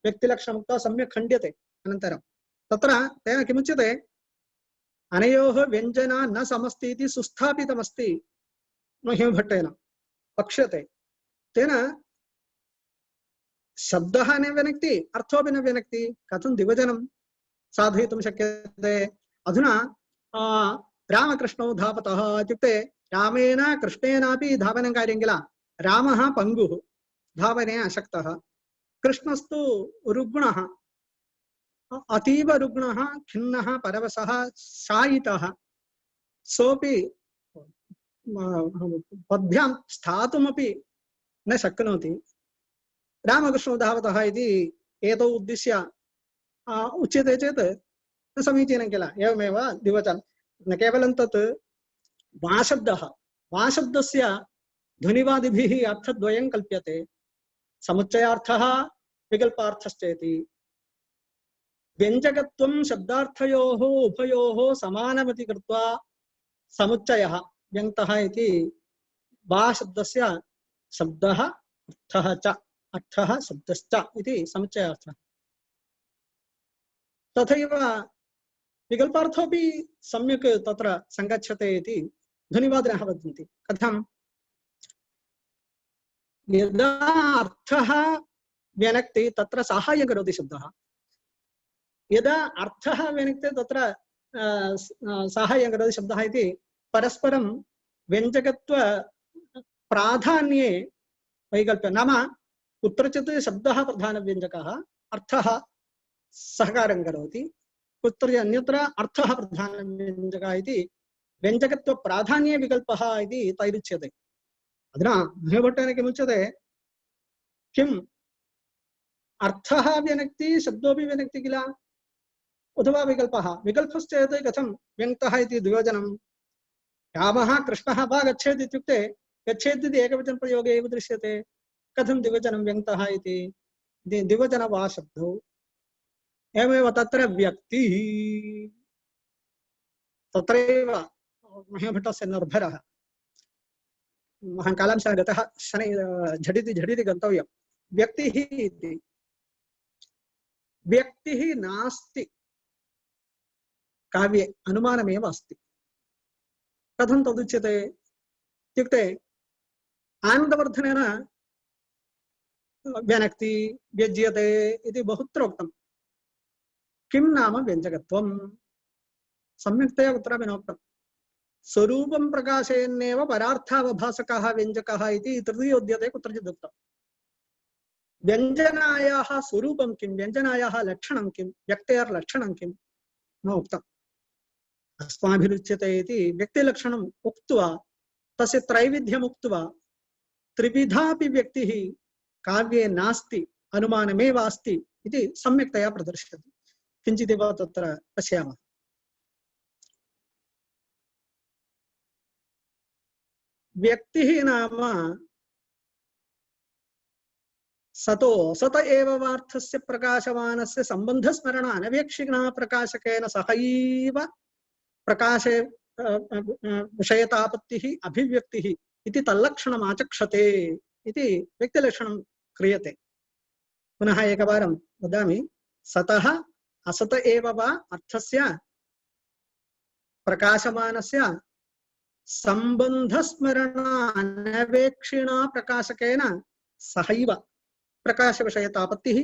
व्यक्तिलक्षणमुक्त्वा सम्यक् खण्ड्यते। अनन्तरं तत्र तेन किमुच्यते? अनयोः व्यञ्जना न समस्ति इति सुस्थापितमस्ति हिमभट्टेन वक्ष्यते। तेन शब्दः न व्यनक्ति, अर्थोऽपि न व्यनक्ति, कथं द्विवचनं साधयितुं शक्यते? अधुना रामकृष्णौ धावतः इत्युक्ते रामेण कृष्णेनापि धावनं कार्यं किल। रामः पङ्गुः, धावने अशक्तः, कृष्णस्तु रुग्णः, अतीव रुग्णः, खिन्नः, परवशः, शायितः, सोऽपि पद्भ्यां स्थातुमपि न शक्नोति। रामकृष्णौ धावतः इति एतौ उद्दिश्य उच्यते चेत् न समीचीनं किल। एवमेव द्विवचनं न केवलं तत् वाशब्दः, वाशब्दस्य ध्वनिवादिभिः अर्थद्वयं कल्प्यते। समुच्चयार्थः विकल्पार्थश्चेति। व्यञ्जकत्वं शब्दार्थयोः उभयोः समानमिति कृत्वा समुच्चयः व्यङ्क्तः इति वाशब्दस्य शब्दः अर्थः च अर्थः शब्दश्च इति समुच्चयार्थः। तथैव विकल्पार्थोऽपि सम्यक् तत्र सङ्गच्छते इति ध्वनिवादिनः वदन्ति। कथं? यदा अर्थः व्यनक्ति तत्र साहाय्यं करोति शब्दः, यदा अर्थः व्यनक्ते तत्र साहाय्यं करोति शब्दः इति परस्परं व्यञ्जकत्व प्राधान्ये वैकल्प्यं। नाम कुत्रचित् शब्दः प्रधानव्यञ्जकः, अर्थः सहकारं करोति, कुत्र अन्यत्र अर्थः प्रधानव्यञ्जकः इति व्यञ्जकत्व प्राधान्ये विकल्पः इति तैरुच्यते। अधुना भट्टेन किमुच्यते? किम् अर्थः व्यनक्ति शब्दोऽपि व्यनक्ति किल। अथवा विकल्पः विकल्पश्चेत् कथं व्यङ्क्तः इति द्विवचनं रामः कृष्णः वा गच्छेत् इत्युक्ते गच्छेत् इति एकवचन प्रयोगे एव दृश्यते कथं द्विवचनं व्यङ्क्तः इति द्विवचन वा शब्दौ एवमेव तत्र व्यक्तिः तत्रैव महाभट्टस्य निर्भरः महान् कालांशः गतः शनै झटिति झटिति गन्तव्यं व्यक्तिः इति व्यक्तिः नास्ति काव्ये अनुमानमेव अस्ति कथं तदुच्यते इत्युक्ते आनन्दवर्धनेन व्यनक्ति व्यज्यते इति बहुत्र उक्तं किं नाम व्यञ्जकत्वं सम्यक्तया कुत्रापि नोक्तं स्वरूपं प्रकाशयन्नेव परार्थावभासकः व्यञ्जकः इति तृतीयोद्यते कुत्रचित् उक्तं व्यञ्जनायाः स्वरूपं किं व्यञ्जनायाः लक्षणं किं व्यक्तेर्लक्षणं किं न उक्तम् अस्माभिरुच्यते इति व्यक्तिलक्षणम् उक्त्वा तस्य त्रैविध्यम् उक्त्वा त्रिविधापि व्यक्तिः काव्ये नास्ति अनुमानमेव अस्ति इति सम्यक्तया प्रदर्श्यते किञ्चिदेव तत्र पश्यामः व्यक्तिः नाम सतो सत एव वार्थस्य प्रकाशमानस्य सम्बन्धस्मरण अनवेक्षिणा प्रकाशकेन सहैव प्रकाशे विषयतापत्तिः अभिव्यक्तिः इति तल्लक्षणम् आचक्षते इति व्यक्तिलक्षणं क्रियते पुनः एकवारं वदामि सतः असत एव वा अर्थस्य प्रकाशमानस्य सम्बन्धस्मरण अनवेक्षिणा प्रकाशकेन सहैव प्रकाश विषयतापत्तिः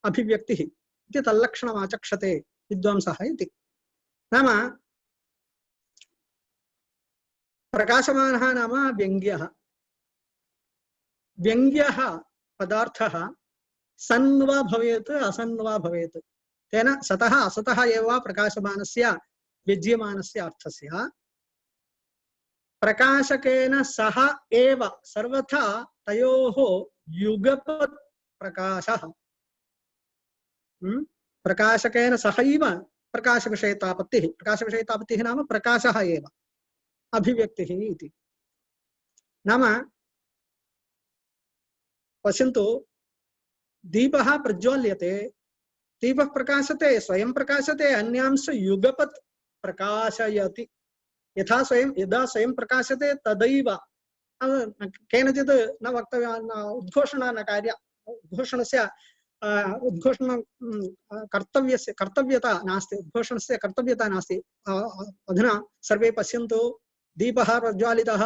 अभिव्यक्तिः इति तल्लक्षणम् आचक्षते विद्वांसः इति नाम प्रकाशमानः नाम व्यङ्ग्यः व्यङ्ग्यः पदार्थः सन् वा भवेत् असन् वा भवेत् तेन सतः असतः एव प्रकाशमानस्य व्यज्यमानस्य अर्थस्य प्रकाशकेन सह एव सर्वथा तयोः युगपत् प्रकाशः प्रकाशकेन सहैव प्रकाशविषयतापत्तिः नाम प्रकाशः एव अभिव्यक्तिः इति नाम पश्यन्तु दीपः प्रज्वाल्यते दीपः प्रकाशते स्वयं प्रकाशते अन्यांश युगपत् प्रकाशयति यथा यदा स्वयं प्रकाशते तदैव केनचित् न वक्तव्यं उद्घोषणा न कार्या उद्घोषणस्य उद्घोषण कर्तव्यता नास्ति उद्घोषणस्य कर्तव्यता नास्ति अधुना सर्वे पश्यन्तु दीपः प्रज्वालितः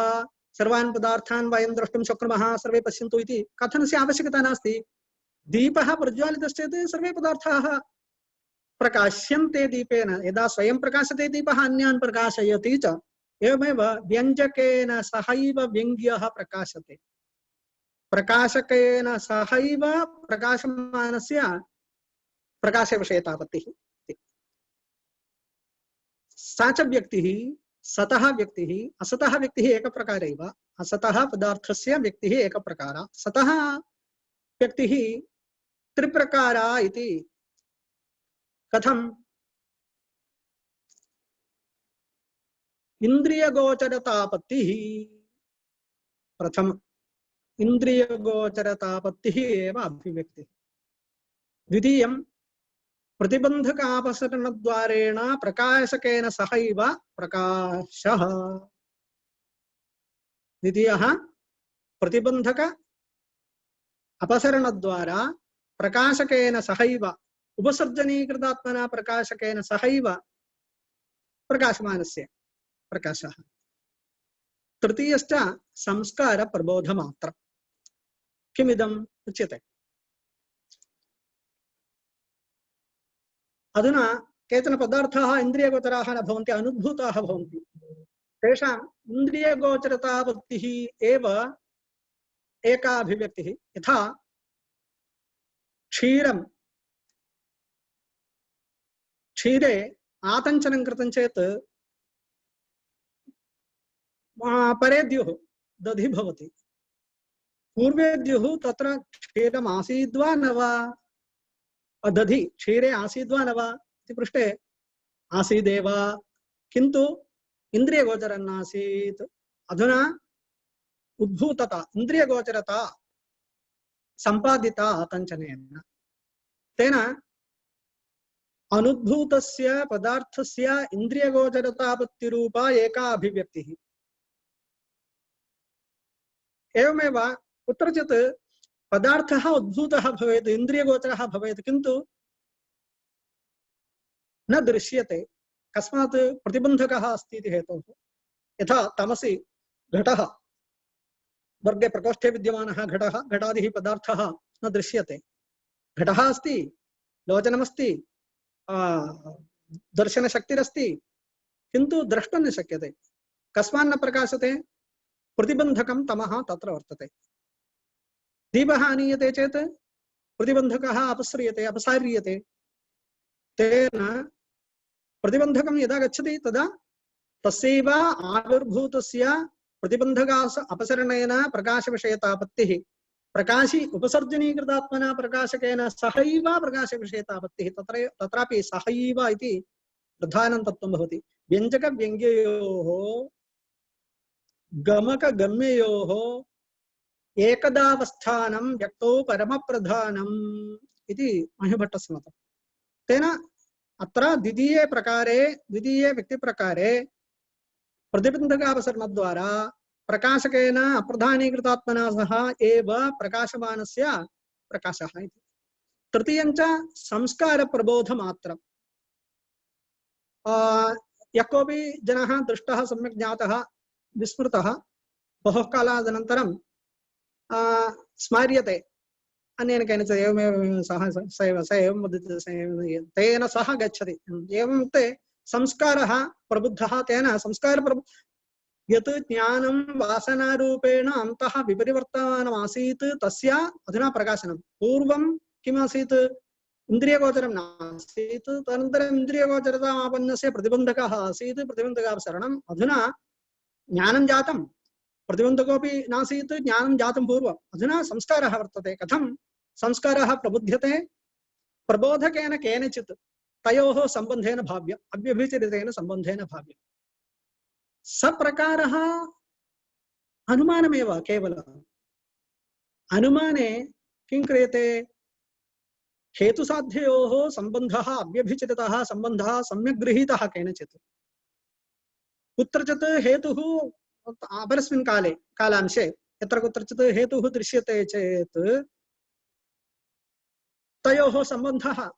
सर्वान् पदार्थान् वयं द्रष्टुं शक्नुमः सर्वे पश्यन्तु इति कथनस्य आवश्यकता नास्ति दीपः प्रज्वालितश्चेत् सर्वे पदार्थाः प्रकाश्यन्ते दीपेन यदा स्वयं प्रकाशते दीपः अन्यान् प्रकाशयति च एवमेव व्यञ्जकेन सहैव व्यङ्ग्यः प्रकाशते प्रकाशकेन सहैव प्रकाशमानस्य प्रकाशविषयतापत्तिः सा च व्यक्तिः सतः व्यक्तिः असतः व्यक्तिः एकप्रकारैव असतः पदार्थस्य व्यक्तिः एकप्रकारः सतः व्यक्तिः त्रिप्रकारा इति कथम् इन्द्रियगोचरतापत्तिः प्रथम इन्द्रियगोचरतापत्तिः एव अभिव्यक्तिः द्वितीयं प्रतिबन्धकापसरणद्वारेण प्रकाशकेन सहैव प्रकाशः द्वितीयः प्रतिबन्धक अपसरणद्वारा प्रकाशकेन सहैव उपसर्जनीकृतात्मना प्रकाशकेन सहैव प्रकाशमानस्य प्रकाशः तृतीयश्च संस्कार प्रबोधमात्रम् किमिदम् उच्यते अधुना केचन पदार्थाः इन्द्रियगोचराः न भवन्ति अनुद्भूताः भवन्ति तेषाम् इन्द्रियगोचरतापत्तिः एव एका अभिव्यक्तिः यथा क्षीरं क्षीरे आतञ्चनं कृतं चेत् परेद्युः दधि भवति पूर्वेद्युः तत्र क्षीरम् आसीद्वा न वा दधि क्षीरे आसीद्वा न वा इति पृष्टे आसीदेव किन्तु इन्द्रियगोचरं नासीत्। अधुना उद्भूतता इन्द्रियगोचरता सम्पादिता तञ्चनेन तेन अनुद्भूतस्य पदार्थस्य इन्द्रियगोचरतापत्तिरूपा एका अभिव्यक्तिः। एवमेव कुत्रचित् पदार्थः उद्भूतः भवेत् इन्द्रियगोचरः भवेत् किन्तु न दृश्यते। कस्मात्? प्रतिबन्धकः अस्ति इति हेतोः। यथा तमसि घटः वर्गे प्रकोष्ठे विद्यमानः घटः घटादिः पदार्थः न दृश्यते। घटः अस्ति, लोचनमस्ति, दर्शनशक्तिरस्ति, किन्तु द्रष्टुं न शक्यते। कस्मान्न प्रकाशते? प्रतिबन्धकं तमः तत्र वर्तते। दीपः आनीयते चेत् प्रतिबन्धकः अपस्रियते अपसार्यते। तेन प्रतिबन्धकं यदा गच्छति तदा तस्यैव आविर्भूतस्य प्रतिबन्धकास अपसरणेन प्रकाशविषयतापत्तिः प्रकाशी उपसर्जनीकृतात्मना प्रकाशकेन सहैव प्रकाशविषयतापत्तिः तत्रापि सहैव इति प्रधानं तत्त्वं भवति। व्यञ्जकव्यङ्ग्ययोः गमकगम्ययोः एकदावस्थानं व्यक्तौ परमप्रधानम् इति मह्यभट्टस्य मतं। तेन अत्र द्वितीये व्यक्तिप्रकारे प्रतिबन्धकापसरणद्वारा प्रकाशकेन अप्रधानीकृतात्मना सह एव प्रकाशमानस्य प्रकाशः इति। तृतीयञ्च संस्कारप्रबोधमात्रम्। यः कोऽपि जनः दृष्टः सम्यक् ज्ञातः विस्मृतः बहु कालादनन्तरं स्मार्यते अन्येन केनचित् एवमेव स एवं वदति तेन सह गच्छति एवं ते संस्कारः प्रबुद्धः। तेन यत् ज्ञानं वासनारूपेण अन्तः विपरिवर्तमानमासीत् तस्य अधुना प्रकाशनं। पूर्वं किमासीत्? इन्द्रियगोचरं नासीत्। तदनन्तरम् इन्द्रियगोचरतामापन्नस्य प्रतिबन्धकः आसीत्, प्रतिबन्धकापसरणम्। अधुना ज्ञानं जातं, प्रतिबन्धकोऽपि नासीत्, ज्ञानं जातं पूर्वम्। अधुना संस्कारः वर्तते। कथं संस्कारः प्रबुध्यते? प्रबोधकेन केनचित् तयोः सम्बन्धेन भाव्य अव्यभिचरितेन सम्बन्धेन भाव्य। सप्रकारः अनुमानमेव केवलम्। अनुमाने किं क्रियते? हेतुसाध्ययोः सम्बन्धः अव्यभिचरितः सम्बन्धः सम्यक् गृहीतः केनचित्। कुत्रचित् हेतुः अपरस्मिन् कालांशे यत्र कुत्रचित् हेतुः दृश्यते चेत् तयोः सम्बन्धः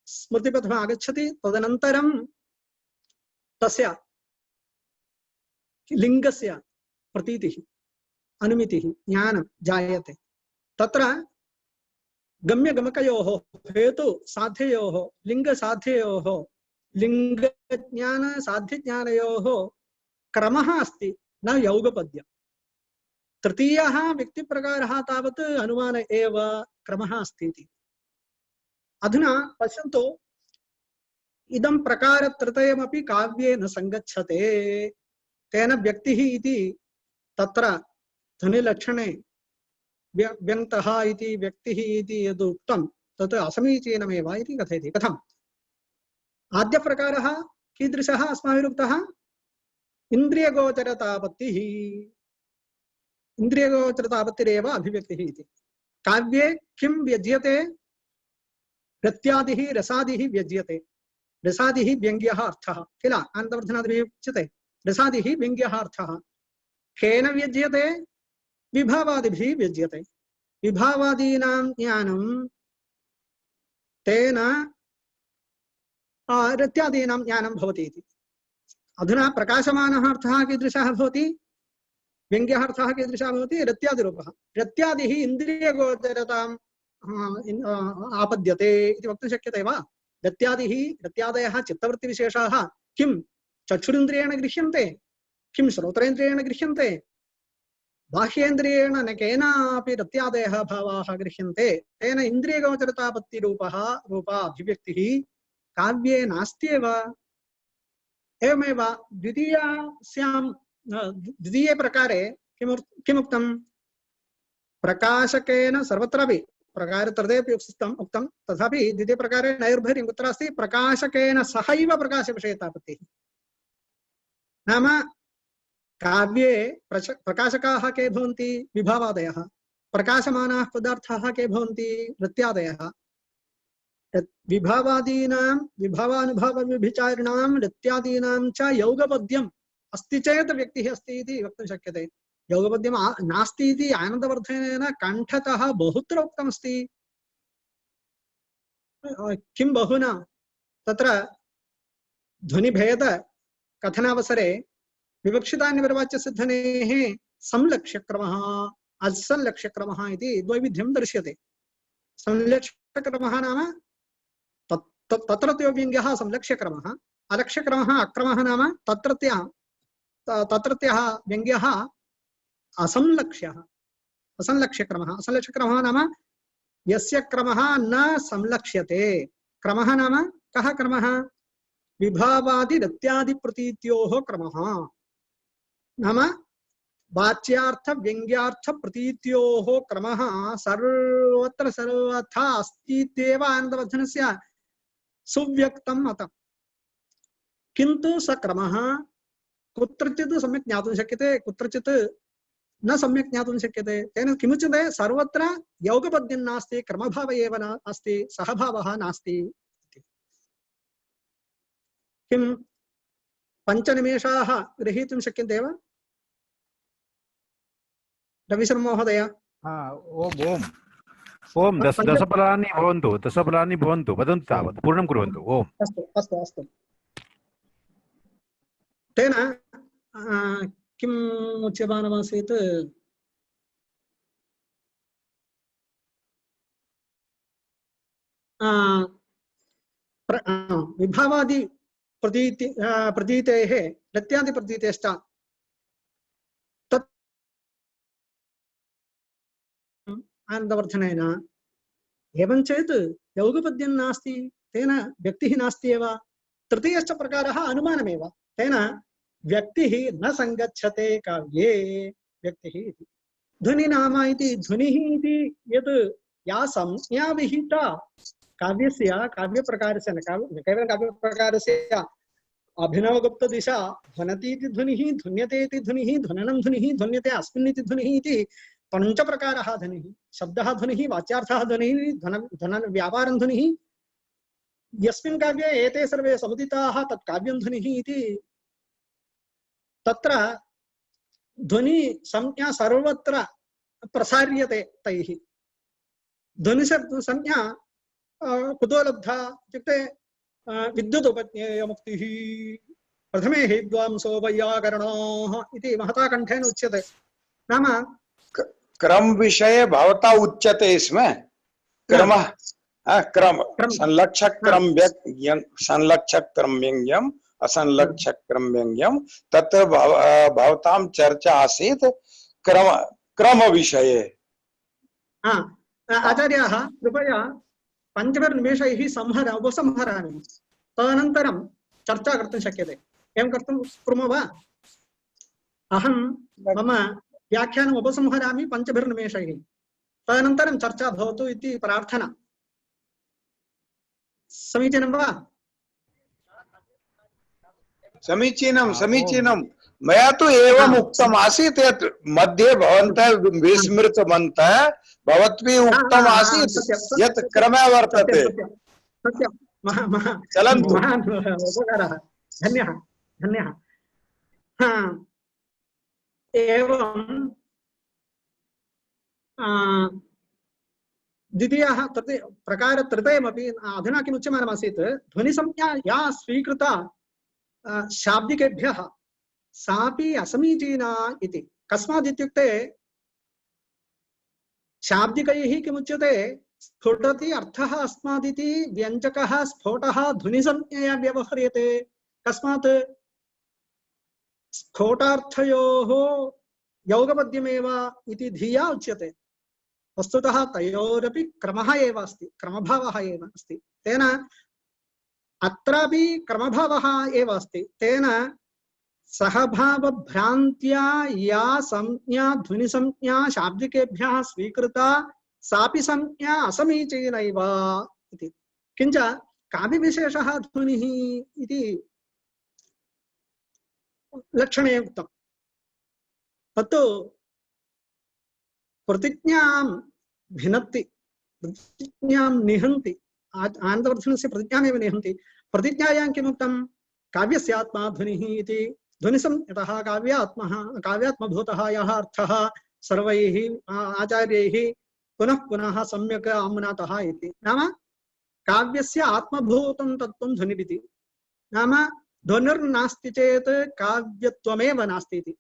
स्मृतिपथम् आगच्छति। तदनन्तरं तस्य लिङ्गस्य प्रतीतिः अनुमितिः ज्ञानं जायते। तत्र गम्यगमकयोः हेतुसाध्ययोः लिङ्गसाध्ययोः लिङ्गज्ञानसाध्यज्ञानयोः क्रमः अस्ति, न यौगपद्य। तृतीयः व्यक्तिप्रकारः तावत् अनुमान एव क्रमः अस्ति इति। अधुना पश्यन्तु, इदं प्रकारत्रयमपि काव्ये न सङ्गच्छते। तेन व्यक्तिः इति तत्र ध्वनिलक्षणे व्यङ्क्तः इति व्यक्तिः इति यद् उक्तं तत् असमीचीनमेव इति कथयति। कथम्? आद्यप्रकारः कीदृशः अस्माभिरुक्तः? इन्द्रियगोचरतापत्तिः। इन्द्रियगोचरतापत्तिरेव अभिव्यक्तिः इति। काव्ये किं व्यज्यते? रत्यादिः रसादिः व्यज्यते। रसादिः व्यङ्ग्यः अर्थः किल? आनन्दवर्धनादिभिः उच्यते रसादिः व्यङ्ग्यः अर्थः। केन व्यज्यते? विभावादिभिः व्यज्यते। विभावादीनां ज्ञानं तेन रत्यादीनां ज्ञानं भवति इति। अधुना प्रकाशमानः अर्थः कीदृशः भवति? व्यङ्ग्यः अर्थः कीदृशः भवति? रत्यादिरूपः। रत्यादिः इन्द्रियगोचरताम् आपद्यते इति वक्तुं शक्यते वा? रत्यादयः चित्तवृत्तिविशेषाः किं चक्षुरिन्द्रियेण गृह्यन्ते? किं श्रोत्रेन्द्रियेण गृह्यन्ते? बाह्येन्द्रियेण न केनापि रत्यादयः भावाः गृह्यन्ते। तेन इन्द्रियगोचरतापत्तिरूपा अभिव्यक्तिः काव्ये नास्त्येव। एवमेव द्वितीये प्रकारे किमुक्तं? प्रकाशकेन सर्वत्रापि प्रकारत्रयेपि उक्तं तथापि द्वितीयप्रकारे नैर्भर्यं कुत्र अस्ति प्रकाशकेन सहैव प्रकाशविषयतापत्तिः नाम काव्ये प्रकाशकाः के भवन्ति विभावादयः प्रकाशमानाः पदार्थाः के भवन्ति नृत्यादयः विभावानुभावव्यभिचारिणां नृत्यादीनां च यौगपद्यम् अस्ति चेत् व्यक्तिः अस्ति इति वक्तुं शक्यते यौगपद्यं नास्ति इति आनन्दवर्धनेन कण्ठतः बहुत्र उक्तमस्ति किं बहुना तत्र ध्वनिभेद कथनावसरे विवक्षितान्यनिर्वाच्यसिद्धनेः संलक्ष्यक्रमः असंलक्ष्यक्रमः इति द्वैविध्यं दर्श्यते संलक्ष्यक्रमः नाम तत्रत्यो व्यङ्ग्यः संलक्ष्यक्रमः अलक्ष्यक्रमः अक्रमः नाम तत्रत्यः व्यङ्ग्यः असंलक्ष्यक्रमः असंलक्ष्यक्रमः नाम यस्य क्रमः न संलक्ष्यते क्रमः नाम कः क्रमः विभावादि नृत्यादिप्रतीत्योः क्रमः नाम वाच्यार्थ व्यङ्ग्यार्थ प्रतीत्योः क्रमः सर्वत्र सर्वथा अस्तीत्येव आनन्दवर्धनस्य सुव्यक्तं मतम् किन्तु स क्रमः कुत्रचित् सम्यक् ज्ञातुं शक्यते कुत्रचित् न सम्यक् ज्ञातुं शक्यते तेन किमुच्यते सर्वत्र यौगपद्यं नास्ति क्रमभाव एव नास्ति सहभावः नास्ति किं 5 निमेषाः गृहीतुं शक्यन्ते वा रविशर्मा महोदय ओम दशफलानि भवन्तु वदन्तु तावत् पूर्णं कुर्वन्तु ओम अस्तु तेन किम् उच्यमानमासीत् विभावादि प्रतीतेः नृत्यादि प्रतीतेश्च आनन्दवर्धनेन एवं चेत् यौगपद्यं नास्ति तेन व्यक्तिः नास्ति एव तृतीयश्च प्रकारः अनुमानमेव तेन व्यक्तिः न संगच्छते काव्ये व्यक्तिः इति ध्वनिनाम इति ध्वनिः इति यत् या संज्ञा विहिता काव्यस्य काव्यप्रकारस्य न केवलं काव्यप्रकारस्य अभिनवगुप्तदिशा ध्वनतीति ध्वनिः ध्वन्यते इति ध्वनिः ध्वननं ध्वनिः ध्वन्यते अस्मिन् इति ध्वनिः इति पंचप्रकारः ध्वनिः शब्दः ध्वनिः वाच्यार्थः ध्वनिः ध्वनन व्यापारं ध्वनिः यस्मिन् काव्ये एते सर्वे समुदिताः तत् काव्यं ध्वनिः इति तत्र ध्वनि संज्ञा सर्वत्र प्रसार्यते तैः ध्वनि संज्ञा कुतो लब्धा इत्युक्ते विद्युत् उपज्ञेयमुक्तिः प्रथमे हि विद्वांसो वैयाकरणाः इति महता कंठेन उच्यते नाम क्रम विषय भवता उच्यते इसमें क्रमः क्रम संलक्षक क्रम व्यंग्यम असंलक्षक क्रम व्यंग्यम तत्र भवतां चर्चा आसीत् क्रम विषये आचार्याः कृपया 5 निमेषैः उपसंहरामि तदनन्तरं चर्चा कर्तुं शक्यते एवं कर्तुं कुर्मः वा अहं मम व्याख्यानम् उपसंहरामि 5 निमेषैः तदनन्तरं चर्चा भवतु इति प्रार्थना समीचीनं वा समीचीनं मया तु एवम् उक्तम् आसीत् यत् मध्ये भवन्तः विस्मृतवन्तः भवद्भिः उक्तम् आसीत् यत् क्रमः वर्तते चलन्तु उपकारः धन्यः एवं द्वितीयः प्रकारत्रयमपि अधुना किम् उच्यमानमासीत् ध्वनिसंज्ञा या स्वीकृता शाब्दिकेभ्यः सापि असमीचीना इति कस्मात् इत्युक्ते शाब्दिकैः किमुच्यते स्फुटति अर्थः अस्मादिति व्यञ्जकः स्फोटः ध्वनिसंज्ञया व्यवह्रियते कस्मात् स्फोटार्थयोः यौगपद्यमेव इति धिया उच्यते वस्तुतः तयोरपि क्रमः एव अस्ति क्रमभावः एव अस्ति तेन अत्रापि क्रमभावः एव अस्ति तेन सहभावभ्रान्त्या या संज्ञा ध्वनिसंज्ञा शाब्दिकेभ्यः स्वीकृता सापि संज्ञा असमीचीनैव इति। किञ्च काव्यविशेषः ध्वनिः इति लक्षणे उक्तम्। तत्तु प्रतिज्ञां भिनत्ति, प्रतिज्ञां निहन्ति, आनन्दवर्धनस्य प्रतिज्ञामेव निहन्ति। प्रतिज्ञायां किमुक्तं? काव्यस्य आत्मा ध्वनिः इति। ध्वनिसं यतः काव्यात्मभूतः यः अर्थः सर्वैः आचार्यैः पुनः पुनः सम्यक् आम्नातः इति। नाम काव्यस्य आत्मभूतं तत्त्वं ध्वनिरिति। नाम ध्वनिर्नास्ति चेत् काव्यत्वमेव नास्ति इति।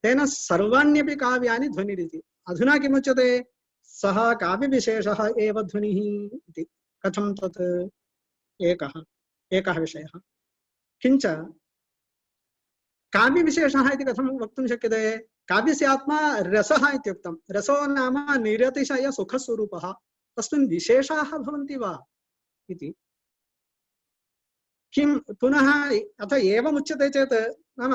तेन सर्वाण्यपि काव्यानि ध्वनिरिति। अधुना किमुच्यते? सः काव्यविशेषः एव ध्वनिः इति। कथं तत्? एकः विषयः। किञ्च काव्यविशेषः इति कथं वक्तुं शक्यते? काव्यस्य आत्मा रसः इत्युक्तं। रसो नाम निरतिशय सुखस्वरूपः। तस्मिन् विशेषाः भवन्ति वा इति। किं पुनः अथ एवमुच्यते चेत् नाम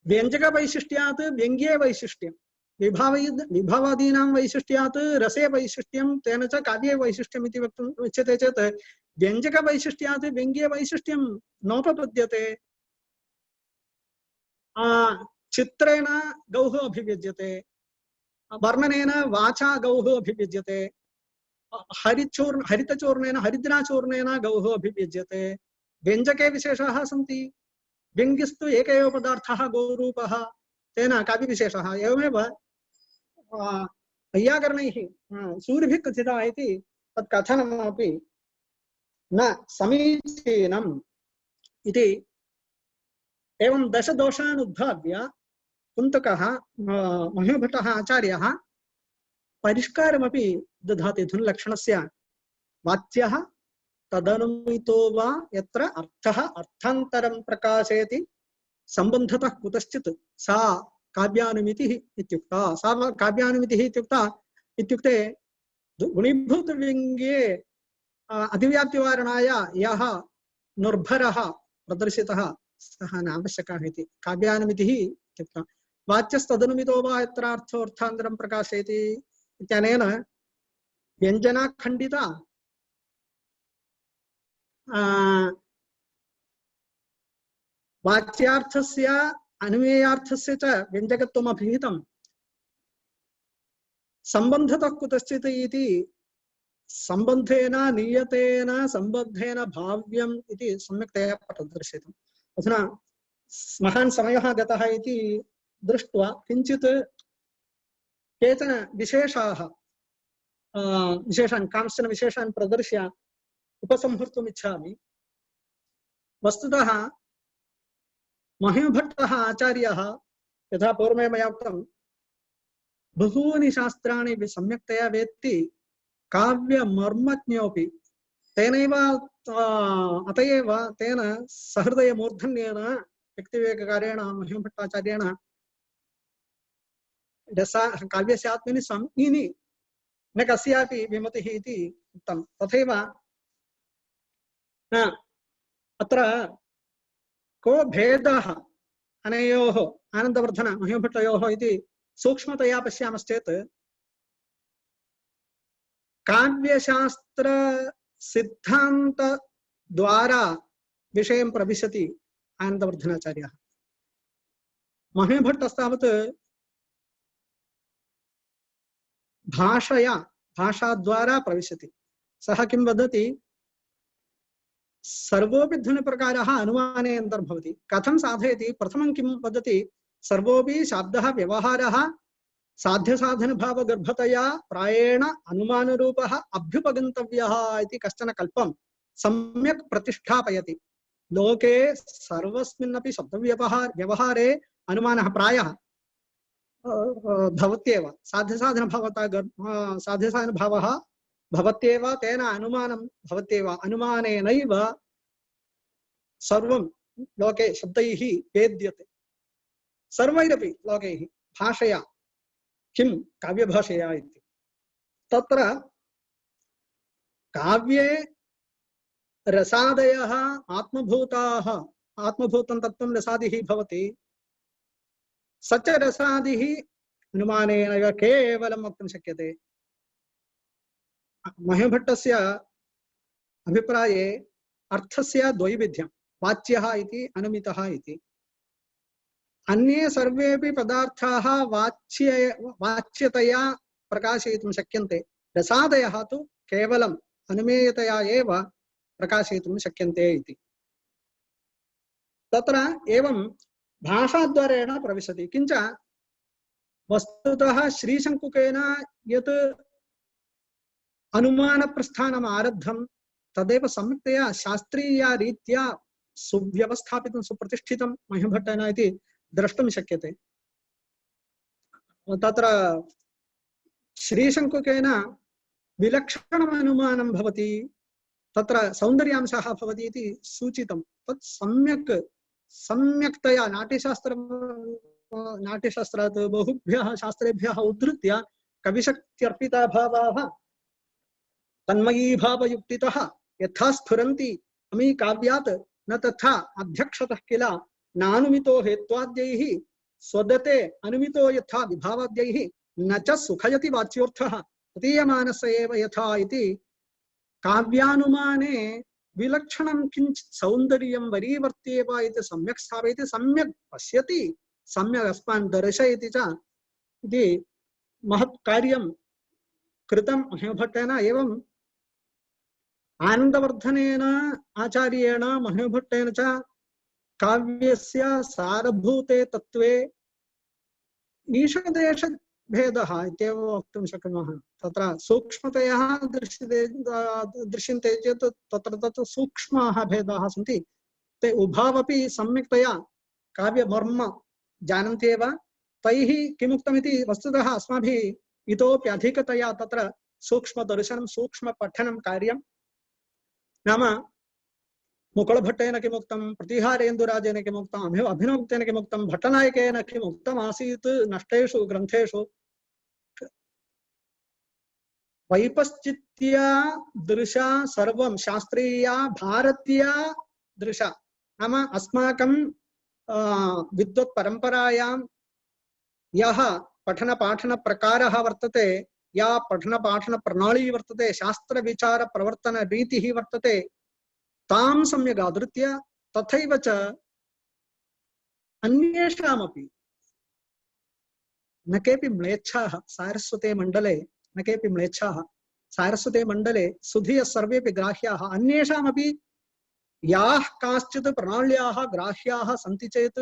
व्यञ्जकवैशिष्ट्यात् व्यङ्ग्ये वैशिष्ट्यं, विभवादीनां वैशिष्ट्यात् रसे वैशिष्ट्यं, तेन च काव्ये वैशिष्ट्यम् इति वक्तुम् उच्यते चेत् व्यञ्जकवैशिष्ट्यात् व्यङ्ग्ये वैशिष्ट्यं नोपपद्यते। चित्रेण गौः अभिव्यज्यते, वर्णनेन वाचा गौः अभिव्यज्यते, हरितचूर्णेन हरिद्राचूर्णेन गौः अभिव्यज्यते। व्यञ्जके विशेषाः सन्ति। व्यङ्ग्यस्तु एक एव पदार्थः गौरूपः, तेन काव्यविशेषः। एवमेव वैयाकरणैः सूरिभिः कथितः इति तत् कथनमपि न समीचीनम् इति। एवं दशदोषान् उद्भाव्य कुन्तकः महिमभट्टः आचार्यः परिष्कारमपि ददाति ध्वनिलक्षणस्य। वाच्यः तदनुमितो वा यत्र अर्थः अर्थान्तरं प्रकाशयति सम्बन्धतः कुतश्चित् सा काव्यानुमितिः इत्युक्ता। सा काव्यानुमितिः इत्युक्ते गुणीभूतव्यङ्ग्ये अधिव्याप्तिवारणाय यः निर्भरः प्रदर्शितः सः नावश्यकः इति काव्यानुमितिः इत्युक्ता। वाच्यस्तदनुमितो वा यत्र अर्थान्तरं प्रकाशयति इत्यनेन व्यञ्जना खण्डिता वाच्यार्थस्य अनुमेयार्थस्य च व्यञ्जकत्वम् अभिहितं। सम्बन्धतः कुतश्चित् इति सम्बन्धेन नियतेन सम्बन्धेन भाव्यम् इति सम्यक्तया प्रदर्शितम्। अधुना महान् समयः गतः इति दृष्ट्वा किञ्चित् केचन विशेषान् कांश्चन विशेषान् प्रदर्श्य उपसंहर्तुम् इच्छामि। वस्तुतः महिमभट्टः आचार्यः यथा पूर्वमेव मया उक्तं बहूनि शास्त्राणि सम्यक्तया वेत्ति, काव्यमर्मज्ञोऽपि। तेनैव अत एव तेन सहृदयमूर्धन्येन व्यक्तिविवेककारेण महिमभट्टाचार्येण काव्यस्य आत्मनि संज्ञिनि न कस्यापि विमतिः इति उक्तं। तथैव अत्र को भेदः अनयोः आनन्दवर्धन महिमभट्टयोः इति सूक्ष्मतया पश्यामश्चेत् काव्यशास्त्र सिद्धांत द्वारा विषयं प्रविशति आनन्दवर्धनाचार्यः। महिमभट्टस्तावत् भाषाद्वारा प्रविशति। सः किं वदति? सर्वोपि ध्वनिप्रकारः अनुमाने अन्तर्भवति। कथं साधयति? प्रथमं किं वदति? सर्वोपि शब्दः व्यवहारः साध्यसाधनभावगर्भतया प्रायेण अनुमानरूपः अभ्युपगन्तव्यः इति कश्चन कल्पं सम्यक् प्रतिष्ठापयति। लोके सर्वस्मिन्नपि शब्दव्यवहारे अनुमानः प्रायः भवत्येव। साध्यसाधनभावः भवत्येव, तेन अनुमानं भवत्येव। अनुमानेनैव सर्वं लोके शब्दैः वेद्यते। सर्वैरपि लोकैः भाषया, किं काव्यभाषया इति। तत्र काव्ये रसादयः आत्मभूताः, आत्मभूतं तत्त्वं रसादिः भवति। स च रसादिः अनुमानेन केवलं वक्तुं शक्यते। महिमभट्टस्य अभिप्राये अर्थस्य द्वैविध्यं, वाच्यः इति अनुमितः इति। अन्ये सर्वेपि पदार्थाः वाच्यतया प्रकाशयितुं शक्यन्ते, रसादयः तु केवलम् अनुमेयतया एव प्रकाशयितुं शक्यन्ते इति। तत्र एवं भाषाद्वारेण प्रविशति। किञ्च वस्तुतः श्रीशङ्कुकेन यत् अनुमानप्रस्थानम् आरब्धं तदेव सम्यक्तया शास्त्रीया रीत्या सुव्यवस्थापितं सुप्रतिष्ठितं महिमभट्टेन इति द्रष्टुं शक्यते। तत्र श्रीशङ्कुकेन विलक्षणम् अनुमानं भवति, तत्र सौन्दर्यांशः भवति इति सूचितं। तत् सम्यक्तया नाट्यशास्त्रात् बहुभ्यः शास्त्रेभ्यः उद्धृत्य कविशक्त्यर्पिताभावाः तन्मयीभावयुक्तितः यथा स्फुरन्ति अमी काव्यात् न तथा अध्यक्षतः किल नानुमितो हेत्वाद्यैः स्वदते अनुमितो यथा विभावाद्यैः न च सुखयति वाच्योर्थः तदीयमानस एव यथा इति। काव्यानुमाने विलक्षणं किञ्चित् सौन्दर्यं वरीवर्त्येव इति सम्यक् स्थापयति, सम्यक् पश्यति, सम्यक् अस्मान् दर्शयति च इति महत् कार्यं कृतं महिमभट्टेन। एवं आनन्दवर्धनेन आचार्येण महिमभट्टेन च काव्यस्य सारभूते तत्त्वे ईशदेशभेदः इत्येव वक्तुं शक्नुमः। तत्र सूक्ष्मतया दृश्यन्ते चेत् तत्र सूक्ष्माः भेदाः सन्ति, ते उभावपि सम्यक्तया काव्यमर्म जानन्ति एव। तैः किमुक्तमिति वस्तुतः अस्माभिः इतोपि अधिकतया तत्र सूक्ष्मदर्शनं सूक्ष्मपठनं कार्यं। नाम मुकुलभट्टेन किमुक्तं, प्रतिहारेन्दुराजेन किमुक्तं, अभिनवगुप्तेन किमुक्तं, भट्टनायकेन किमुक्तम् आसीत् नष्टेषु ग्रन्थेषु। वैपश्चित्या दृशा सर्वं शास्त्रीया भारतीया दृशा, नाम अस्माकं विद्वत् परम्परायां यः पठनपाठनप्रकारः वर्तते, या पठनपाठनप्रणाली वर्तते, शास्त्रविचारप्रवर्तनरीतिः वर्तते, तां सम्यक् आधृत्य तथैव च अन्येषामपि न केऽपि म्लेच्छाः सारस्वते मण्डले, न केऽपि म्लेच्छाः सारस्वते मण्डले सुधियः सर्वेपि ग्राह्याः, अन्येषामपि याः काश्चित् प्रणाल्याः ग्राह्याः सन्ति चेत्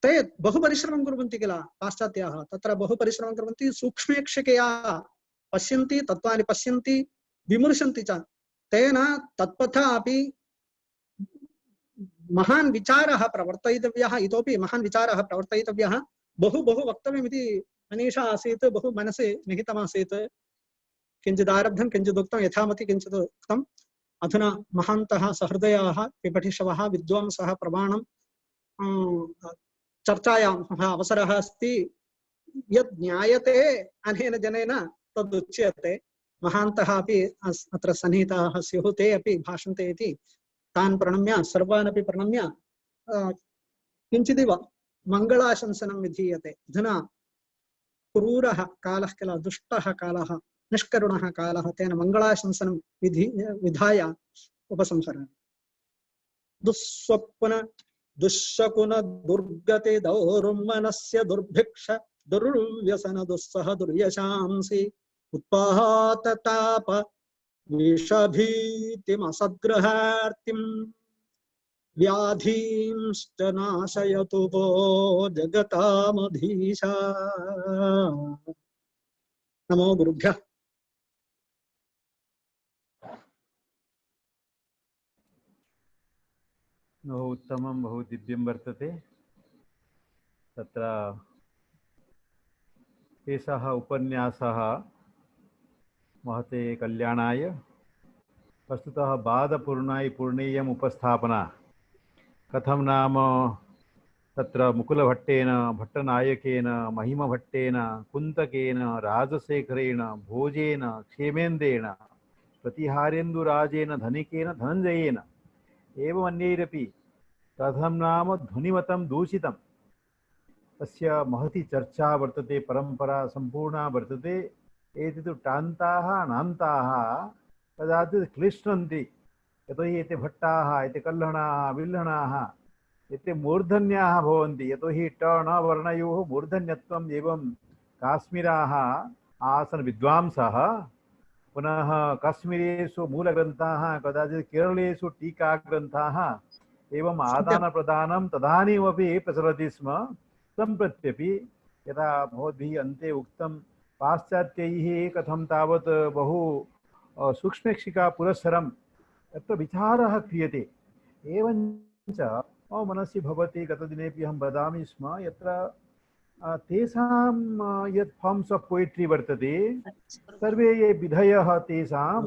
ते बहु परिश्रमं कुर्वन्ति किल। पाश्चात्याः तत्र बहु परिश्रमं कुर्वन्ति, सूक्ष्मेक्षकया पश्यन्ति, तत्त्वानि पश्यन्ति, विमर्शन्ति च। तेन तत्पथा अपि महान् विचारः प्रवर्तयितव्यः, इतोपि महान् विचारः प्रवर्तयितव्यः। बहु वक्तव्यमिति मनीषा आसीत्, बहु मनसि निहितमासीत्। किञ्चित् आरब्धं, किञ्चित् उक्तं, यथामति किञ्चित् उक्तम्। अधुना महान्तः सहृदयाः पिपठिषवः विद्वांसः प्रमाणं चर्चायाम् अवसरः अस्ति। यद् ज्ञायते अनेन जनेन तदुच्यते। महान्तः अपि अत्र सन्निहिताः स्युः, ते अपि भाषन्ते इति तान् प्रणम्य, सर्वान् अपि प्रणम्य किञ्चिदिव मङ्गलाशंसनं विधीयते। अधुना क्रूरः कालः किल, दुष्टः कालः, निष्करुणः कालः, तेन मङ्गलाशंसनं विधाय उपसंहरति। दुःस्वप्न दुःशकुन दुर्गते दौर्मनस्य दुर्भिक्ष दुर्व्यसन दुस्सह दुर्यशांसि उत्पातताप विषभीतिमसद्ग्रहार्तिं व्याधींश्च नाशयतु वो जगतामधीशा। नमो गुरुभ्यः। बहु उत्तमं, बहु दिव्यं वर्तते। तत्र एषः उपन्यासः महते कल्याणाय, वस्तुतः पूर्णीयम् उपस्थापना। कथं नाम तत्र मुकुलभट्टेन, भट्टनायकेन, महिमभट्टेन, कुन्तकेन, राजशेखरेण, भोजेन, क्षेमेन्द्रेण, प्रतिहारेन्दुराजेन, धनिकेन, धनञ्जयेन एवम् अन्यैरपि कथं नाम ध्वनिमतं दूषितं तस्य महती चर्चा वर्तते, परंपरा संपूर्णा वर्तते। एते तु टान्ताः नान्ताः कदाचित् क्लिष्टन्ति, यतोहि एते भट्टाः, एते कल्हणाः, विल्हणाः, एते मूर्धन्याः भवन्ति। यतोहि ट न वर्णयोः मूर्धन्यत्वम् एवं काश्मीराः आसन् विद्वांसः। पुनः काश्मीरेषु मूलग्रन्थाः, कदाचित् केरलेषु टीकाग्रन्थाः, एवम् आदानप्रदानं तदानीमपि प्रचलति स्म। सम्प्रत्यपि यथा भवद्भिः अन्ते उक्तं, पाश्चात्यैः कथं तावत् बहु सूक्ष्मेक्षिका पुरस्सरं तत्र विचारः क्रियते। एवञ्च मम मनसि भवति, गतदिनेपि अहं वदामि स्म, यत्र तेषां यत् फॉर्म्स ऑफ पोएट्री वर्तते, सर्वे ये विधयः तेषां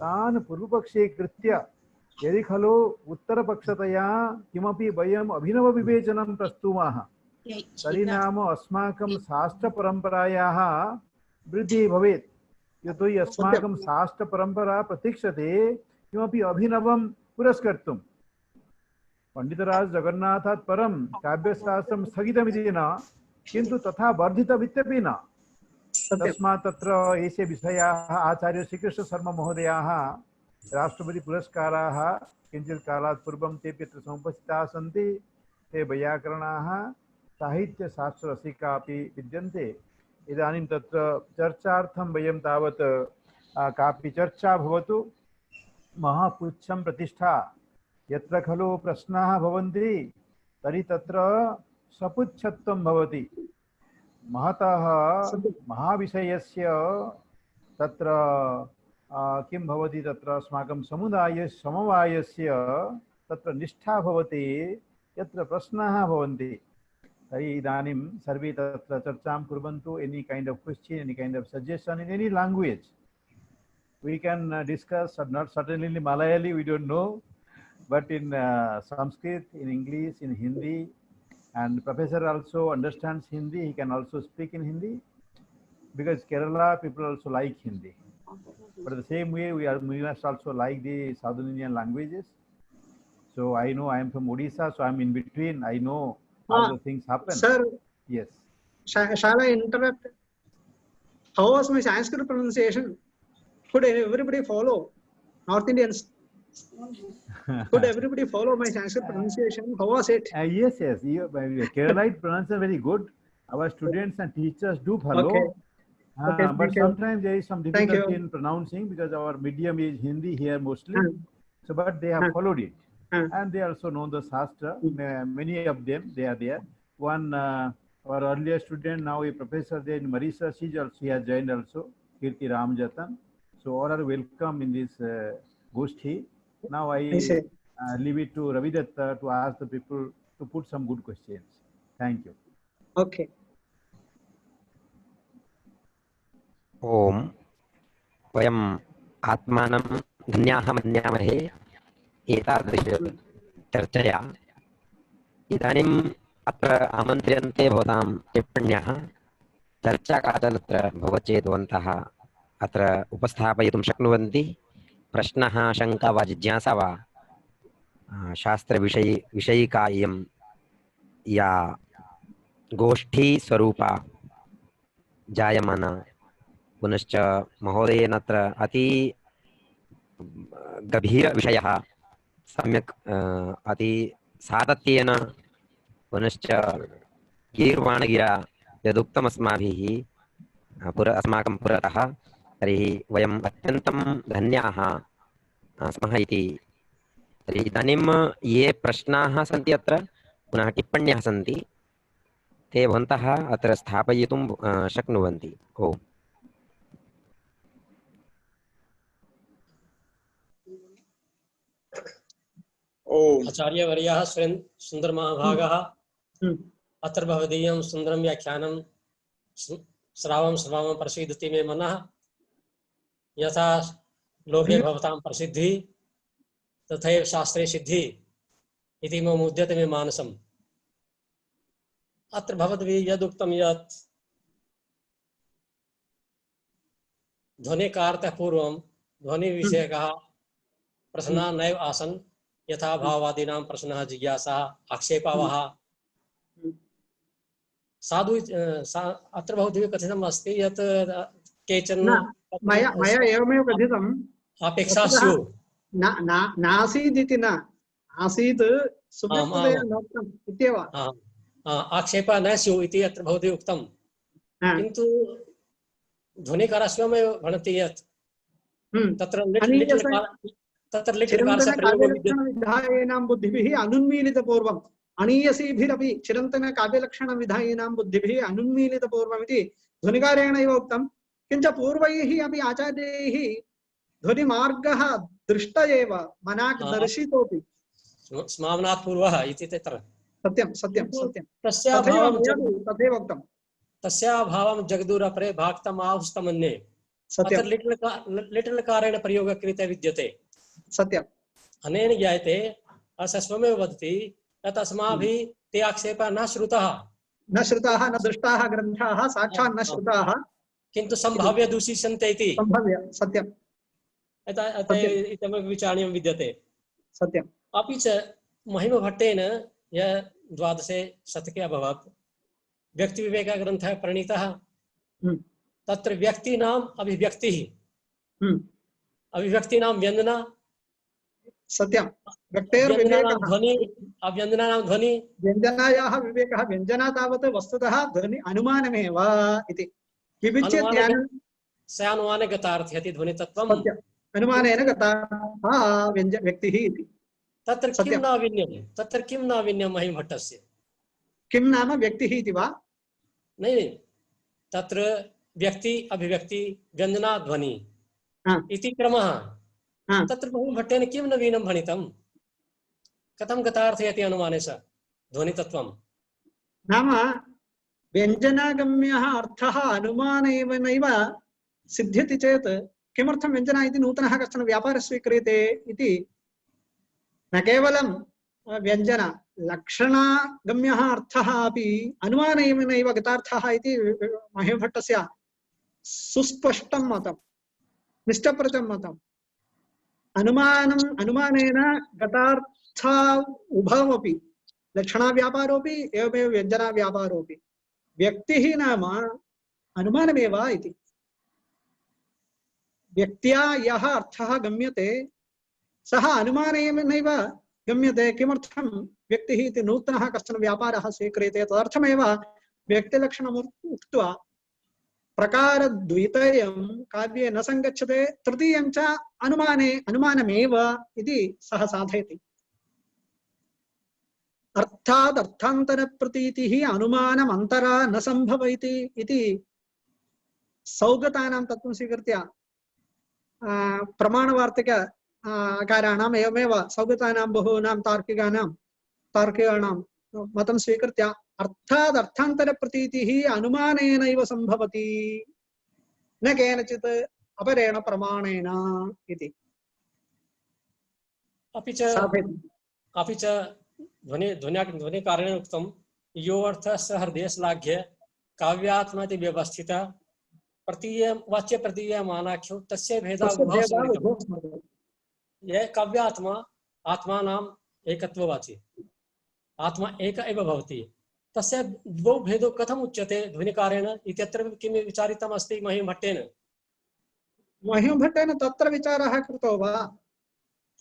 तान् पूर्वपक्षे कृत्य यदि खलु उत्तरपक्षतया किमपि वयम् अभिनवविवेचनं प्रस्तुमः, तर्हि नाम अस्माकं शास्त्रपरम्परायाः वृद्धिः भवेत्। यतोहि अस्माकं शास्त्रपरम्परा प्रतीक्षते किमपि अभिनवं पुरस्कर्तुं। पंडितराज जगन्नाथात् परं काव्यशास्त्रं स्थगितमिति न, किन्तु तथा वर्धितमित्यपि न। तस्मात् तत्र एषे विषयाः आचार्य श्रीकृष्णशर्मा महोदयाः राष्ट्रपति पुरस्काराः किञ्चित् कालात् पूर्वं तेपि अत्र समुपस्थिताः सन्ति। ते वैयाकरणाः, साहित्यशास्त्ररसिका अपि विद्यन्ते। इदानीं तत्र चर्चार्थं वयं तावत् कापि चर्चा भवतु। महापुच्छं प्रतिष्ठा, यत्र खलु प्रश्नाः भवन्ति तर्हि तत्र सपुच्छत्वं भवति। महतः महाविषयस्य तत्र किं भवति, तत्र अस्माकं समवायस्य तत्र निष्ठा भवति, यत्र प्रश्नाः भवन्ति। तर्हि इदानीं सर्वे तत्र चर्चां कुर्वन्तु। Any kind of question, any kind of suggestion in any language we can discuss, not certainly in Malayali, we don't know, but in Sanskrit, in English, in Hindi, and professor also understands Hindi. He can also speak in Hindi, because Kerala people also like Hindi. But the same way we must also like the Southern Indian languages. So I know I am from Odisha, so I am in between. I know how the things happen. Sir, yes. Shall I interrupt? How was my Sanskrit pronunciation? Could everybody follow? North Indians, could everybody follow my Sanskrit pronunciation? How was it? Yes, yes. Keralite pronunciation very good. Our students and teachers do follow. Okay. Okay, but thank you. sometimes there is some difficulty in pronouncing, because our medium is Hindi here mostly. So, but they have followed it. And they also know the Shastra. Many of them, they are there. One, our earlier student, now a professor there in Marisa, she has joined also, Kirti Ramjatan. So all are welcome in this Goshti. Now I leave it to Ravidatta to ask the people to put some good questions. Thank you. Okay. ओम वयम् आत्मानं धन्याः मन्यामहे एतादृश चर्चया। इदानीम् अत्र आमन्त्र्यन्ते भवतां टिप्पण्यः। चर्चाकालं तत्र भवति चेत् भवन्तः अत्र उपस्थापयितुं शक्नुवन्ति। प्रश्नः, शङ्का वा जिज्ञासा वा शास्त्रविषयिका इयं या गोष्ठी स्वरूपा जायमाना, पुनश्च महोदयेन अत्र अति गभीरविषयः सम्यक् अति सातत्येन, पुनश्च गीर्वाणगिरा यदुक्तमस्माभिः अस्माकं पुरतः, तर्हि वयम् अत्यन्तं धन्याः स्मः इति। तर्हि इदानीं ये प्रश्नाः सन्ति अत्र, पुनः टिप्पण्यः सन्ति, ते भवन्तः अत्र स्थापयितुं शक्नुवन्ति। ओम्। आचार्यवर्यः सुन्दरमहाभागः अत्र भवदीयं सुन्दरं व्याख्यानं श्रावं श्रावं प्रसीदति मे मनः, यथा लोके भवतां प्रसिद्धि तथैव शास्त्रे सिद्धि इति मम उद्यते मे मानसम्। अत्र भवद्भिः यदुक्तं यत् ध्वनिकारतः पूर्वं ध्वनिविषयकः प्रश्नाः नैव आसन्, यथा भाववादीनां प्रश्नः, जिज्ञासा, आक्षेपावः। साधु अत्र भवद्भिः कथितम् अस्ति यत् केचन मया एवमेव कथितम् अपेक्षा स्युः नासीदिति न आसीत् सुव्यक्ततया नोक्तम् इत्येव आक्षेपः न स्युः इति अत्र भवद्भिः उक्तं किन्तु ध्वनिकारः स्वयमेव भणति यत् तत्र चिरन्तनकाव्यलक्षणविधायिनां बुद्धिभिः अनुन्मीलितपूर्वम् अणीयसीभिरपि चिरन्तनकाव्यलक्षणविधायिनां बुद्धिभिः अनुन्मीलितपूर्वमिति ध्वनिकारेण एव उक्तं किञ्च पूर्वैः अपि आचार्यैः ध्वनिमार्गः दृष्ट एव मनाक् दर्शितोऽपि स्माम्नात् पूर्वः इति तत्र सत्यं सत्यं सत्यं तथैव उक्तं तस्याभावं जगदूरपरे भाक्तम् आहुस्तमन्ये सत्यं लिटल कारेण प्रयोगः क्रियते विद्यते सत्यम् अनेन ज्ञायते अस्य स्वयमेव वदति यत् अस्माभिः ते आक्षेपः न श्रुताः न दृष्टाः ग्रन्थाः साक्षात् न श्रुताः किन्तु सम्भाव्य दूषिष्यन्ते इति सम्भाव्य सत्यम् इदमपि विचारणीयं विद्यते सत्यम् अपि च महिमभट्टेन यः 12 शतके अभवत् व्यक्तिविवेकः ग्रन्थः प्रणीतः तत्र व्यक्तीनाम् अभिव्यक्तिः अभिव्यक्तीनां व्यञ्जना सत्यं व्यक्तेर्विवेकः ध्वनि अव्यञ्जनानां ध्वनि व्यञ्जनायाः विवेकः व्यञ्जना तावत् वस्तुतः ध्वनि अनुमानमेव इति विविच्य स अनुमाने गतार्थ्यति ध्वनितत्त्वं सत्यम् अनुमानेन गतः व्यक्तिः इति तत्र किं नावीन्यं महिमभट्टस्य किं नाम व्यक्तिः इति वा नहीं तत्र व्यक्ति अभिव्यक्ति व्यञ्जना ध्वनि इति क्रमः तत्र महिमभट्टेन किं नवीनं भणितं कथं गतार्थयति अनुमाने स ध्वनितत्त्वं नाम व्यञ्जनागम्यः अर्थः अनुमानेनैव सिद्ध्यति चेत् किमर्थं व्यञ्जना इति नूतनः कश्चन व्यापारः स्वीक्रियते इति न केवलं व्यञ्जन लक्षणागम्यः अर्थः अपि अनुमानेनैव गतार्थः इति महिमभट्टस्य सुस्पष्टं मतं निष्ठप्रचं मतम् अनुमानेन गतार्थ उभवपि लक्षणाव्यापारोऽपि एवमेव व्यञ्जनाव्यापारोऽपि व्यक्तिः नाम अनुमानमेव इति व्यक्त्या यः अर्थः गम्यते सः अनुमानेनैव गम्यते किमर्थं व्यक्तिः इति नूतनः कश्चन व्यापारः स्वीक्रियते तदर्थमेव व्यक्तिलक्षणम् उक्त्वा प्रकारद्वितयं काव्ये न सङ्गच्छते तृतीयं च अनुमानमेव इति सः साधयति अर्थात् अर्थान्तरप्रतीतिः अनुमानमन्तरा न सम्भवति इति सौगतानां तत्त्वं स्वीकृत्य प्रमाणवार्तिक आकाराणाम् एवमेव सौगतानां बहूनां तार्किकाणां मतं स्वीकृत्य अर्थात् अर्थान्तरप्रतीतिः अनुमानेनैव सम्भवति न केनचित् अपरेण प्रमाणेन इति अपि च ध्वनिकारेण उक्तं यो अर्थः स हृदयश्लाघ्य काव्यात्मा इति व्यवस्थितः वाच्य प्रतीयमानाख्यो तस्य भेदः यह काव्यात्मा आत्मानाम् एकत्ववाची आत्मा एक एव भवति तस्य द्वौ भेदौ कथम् उच्यते ध्वनिकारेण इत्यत्र किं विचारितम् अस्ति महिमभट्टेन तत्र विचारः कृतो वा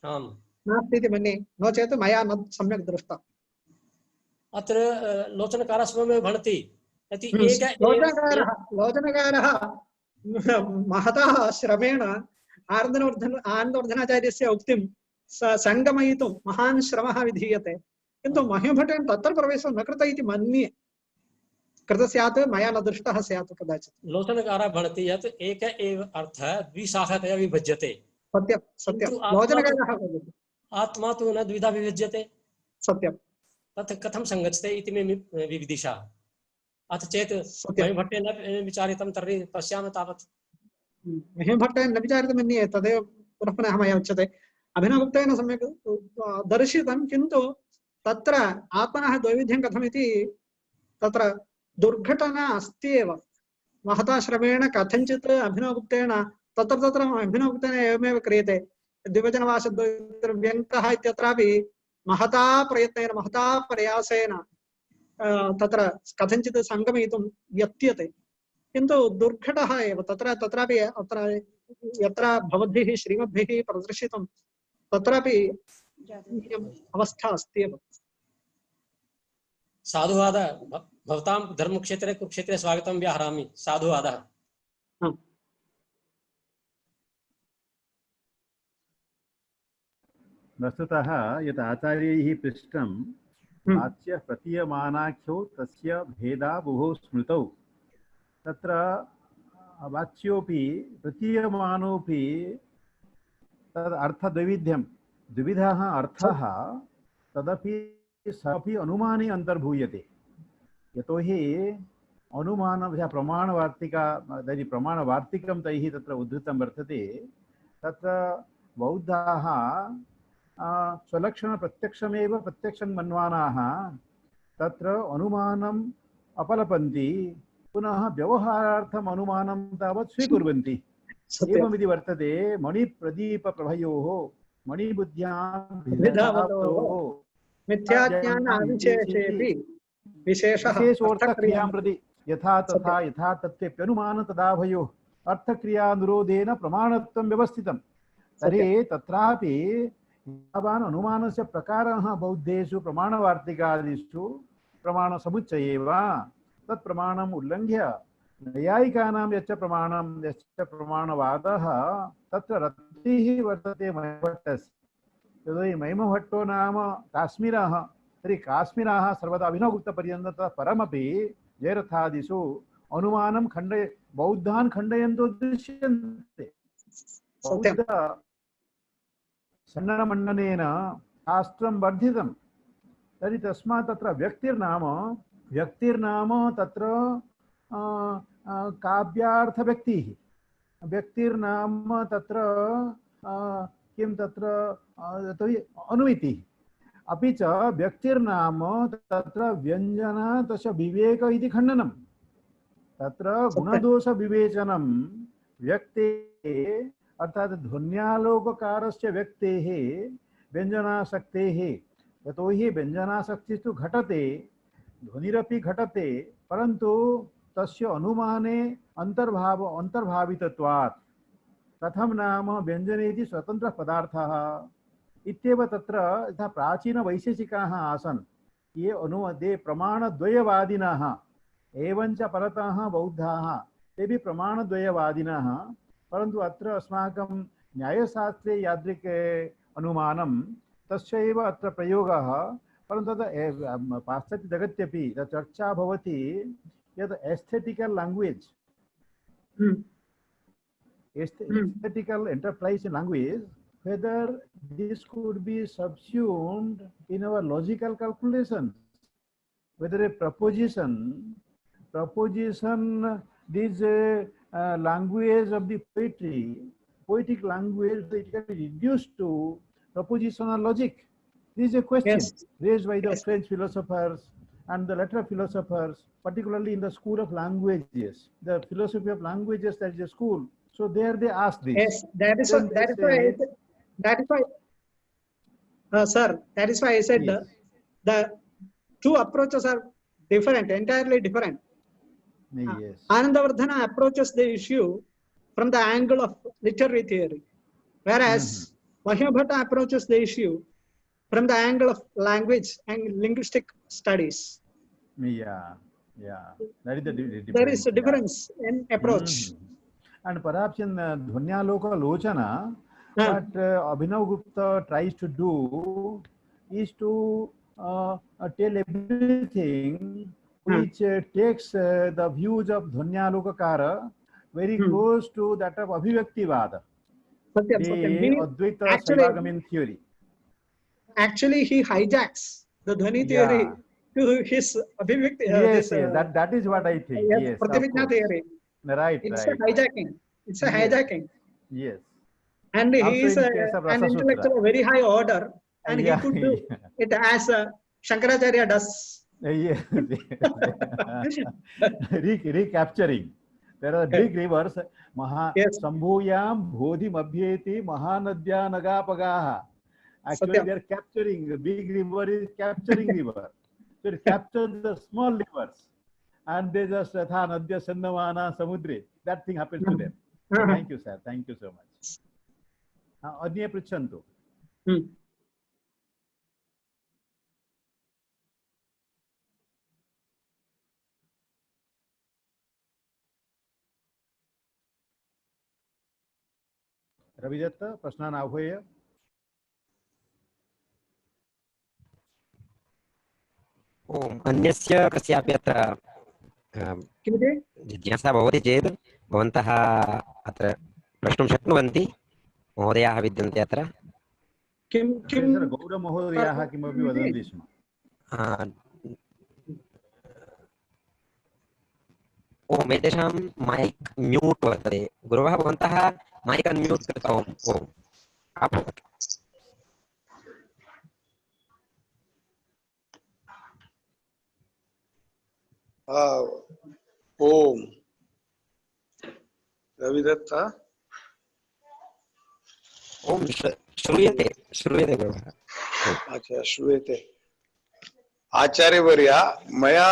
आम् नास्ति इति मन्ये नो चेत् मया न सम्यक् दृष्टम् अत्र लोचनकारः स्वयमेव भणति यदि लोचनकारः महतः श्रमेण आनन्दवर्धनाचार्यस्य उक्तिं सङ्गमयितुं महान् श्रमः विधीयते किन्तु महिमभट्टेन तत्र प्रवेशः न कृतः इति मन्ये कृतः स्यात् मया न दृष्टः स्यात् कदाचित् लोचनकारः भणति यत् एक एव अर्थः द्विशाखतया विभज्यते सत्यं सत्यं लोचनकारः आत्मा तु न द्विधा विभज्यते सत्यं तत् कथं सङ्गच्छते इति मे विविदिशा अथ चेत् महिमभट्टेन विचारितं तर्हि पश्यामः तावत् महिमभट्टेन न विचारितं मन्ये तदेव पुनः मया उच्यते अभिनवगुप्तेन सम्यक् दर्शितं किन्तु तत्र आत्मनः द्वैविध्यं कथमिति तत्र दुर्घटना अस्ति एव महता श्रमेण कथञ्चित् अभिनवगुप्तेन तत्र अभिनवगुप्तेन एवमेव क्रियते द्विवचनवाचकव्यङ्कः इत्यत्रापि महता प्रयत्नेन महता प्रयासेन तत्र कथञ्चित् सङ्गमयितुं व्यत्यते, किन्तु दुर्घटः एव तत्रापि अत्र यत्र भवद्भिः श्रीमद्भिः प्रदर्शितं तत्रापि अवस्था अस्ति एव। साधुवादः भवतां धर्मक्षेत्रे कुरुक्षेत्रे स्वागतं व्याहरामि। साधुवादः। वस्तुतः यत् आचार्यैः पृष्टं वाच्य प्रतीयमानाख्यो तस्य भेदाबुभौ स्मृतौ, तत्र वाच्योपि प्रतीयमानोपि तद् अर्थद्वैविध्यं द्विविधः अर्थः तदपि सपि अनुमाने अन्तर्भूयते। यतोहि अनुमानं प्रमाणवार्तिका तर्हि प्रमाणवार्तिकं तैः तत्र उद्धृतं वर्तते। तत्र बौद्धाः स्वलक्षणप्रत्यक्षमेव प्रत्यक्षं मन्वानाः तत्र अनुमानम् अपलपन्ति, पुनः व्यवहारार्थम् अनुमानं तावत् स्वीकुर्वन्ति। एवमिति वर्तते मणिप्रदीपप्रभयोः मणिबुद्ध्यां भेदावतोः मिथ्याज्ञानाविशेषेऽपि विशेषोऽर्थक्रियां प्रति यथा तथा यथार्थत्वेऽप्यनुमान तदाभयोः अर्थक्रियानुरोधेन प्रमाणत्वं व्यवस्थितं। तर्हि तत्रापि यावान् अनुमानस्य प्रकारः बौद्धेषु प्रमाणवार्तिकादिषु प्रमाणसमुच्चये वा तत् प्रमाणम् उल्लङ्घ्य नैयायिकानां यश्च प्रमाणवादः तत्र रतिः वर्तते महिमभट्टस्य। यतोहि महिमभट्टो नाम काश्मीरः, तर्हि काश्मीराः सर्वदा अभिनवगुप्तपर्यन्ततः परमपि जयरथादिषु अनुमानं बौद्धान् खण्डयन्तो दृश्यन्ते। बौद्ध सन्नमण्डनेन शास्त्रं वर्धितं, तर्हि तस्मात् तत्र व्यक्तिर्नाम तत्र काव्यार्थव्यक्तिः, व्यक्तिर्नाम तत्र किं तत्र यतोहि अनुमितिः, अपि च व्यक्तिर्नाम तत्र व्यञ्जना तस्य विवेक इति खण्डनं। तत्र गुणदोषविवेचनं व्यक्तेः अर्थात् ध्वन्यालोककारस्य व्यक्तेः व्यञ्जनासक्तेः, यतोहि व्यञ्जनासक्तिस्तु घटते, ध्वनिरपि घटते, परन्तु तस्य अनुमाने अन्तर्भावितत्वात्। कथं नाम व्यञ्जने इति स्वतन्त्रः पदार्थः इत्येव तत्र यथा प्राचीनवैशेषिकाः आसन् ये ते प्रमाणद्वयवादिनः, एवञ्च परतः बौद्धाः तेपि प्रमाणद्वयवादिनः, परन्तु अत्र अस्माकं न्यायशास्त्रे यादृके अनुमानं तस्यैव अत्र प्रयोगः। परन्तु तद् पाश्चात्यजगत्यपि चर्चा भवति यत् aesthetical language, aesthetical enterprise in language, whether this could be subsumed in our logical calculations, whether a proposition this language of the poetic language, it can be reduced to propositional logic. This is a question raised by the French philosophers and the later philosophers, particularly in the school of languages, the philosophy of languages, that is a school. So there they ask this. Yes, that is why, sir, that is why I said the two approaches are different, entirely different. Yes. Anandavardhana approaches the issue from the angle of literary theory, whereas Mahimabhatta approaches the issue from the angle of language and linguistic studies. Yeah. That is the difference. There is a difference in approach. And perhaps in Dhvanyaloka Lochana, what Abhinavgupta tries to do is to tell everything which takes the views of Dhvanyalokakara very close to that of Abhivyaktivada, the Advaita Saivagamin theory. Actually, he hijacks the Dhvani theory to his Abhivyakti. That is what I think. Yes, Prativijna theory. Right. It's a hijacking. It's a hijacking. Yes. And he is an intellectual of very high order, and he could do it as Shankaracharya does. Yes. Recapturing. There are big rivers. Sambhuyam Bodhi Mabhyeti Mahanadya Nagapagaha. Actually, they are capturing. The big river is capturing river. So it captures the small rivers, and they just yatha nadya sandavana samudre. That thing happens to them. So thank you, sir. Thank you so much. Adnya pruchantu. Ravidatta प्रश्नान् आह्वय। ओम् अन्यस्य कस्यापि अत्र किमिति जिज्ञासा भवति चेत् भवन्तः अत्र प्रष्टुं शक्नुवन्ति। महोदयाः विद्यन्ते अत्र। किं किं गौरवमहोदयाः किमपि वदन्ति स्म। ओम् एतेषां मैक् म्यूट् वर्तते। गुरवः भवन्तः मैक् अन्म्यूट् कृत्वा ओम् अभवत्। ओम रविदत्त ओम श्रूयते श्रूयते गुरवः। अच्छा श्रूयते। आचार्यवर्य मया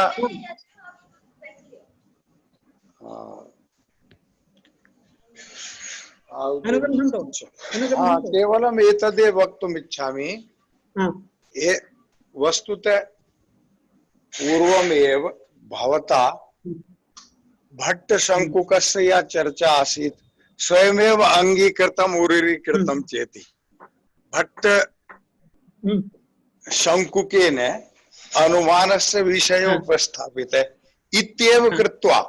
केवलम् एतदेव वक्तुम् इच्छामि। वस्तुतः पूर्वमेव भवता भट्टशङ्कुकस्य या चर्चा आसीत् स्वयमेव अङ्गीकृतम् उरीकृतं चेति भट्ट शङ्कुकेन अनुमानस्य विषयो उपस्थापितः इत्येव कृत्वा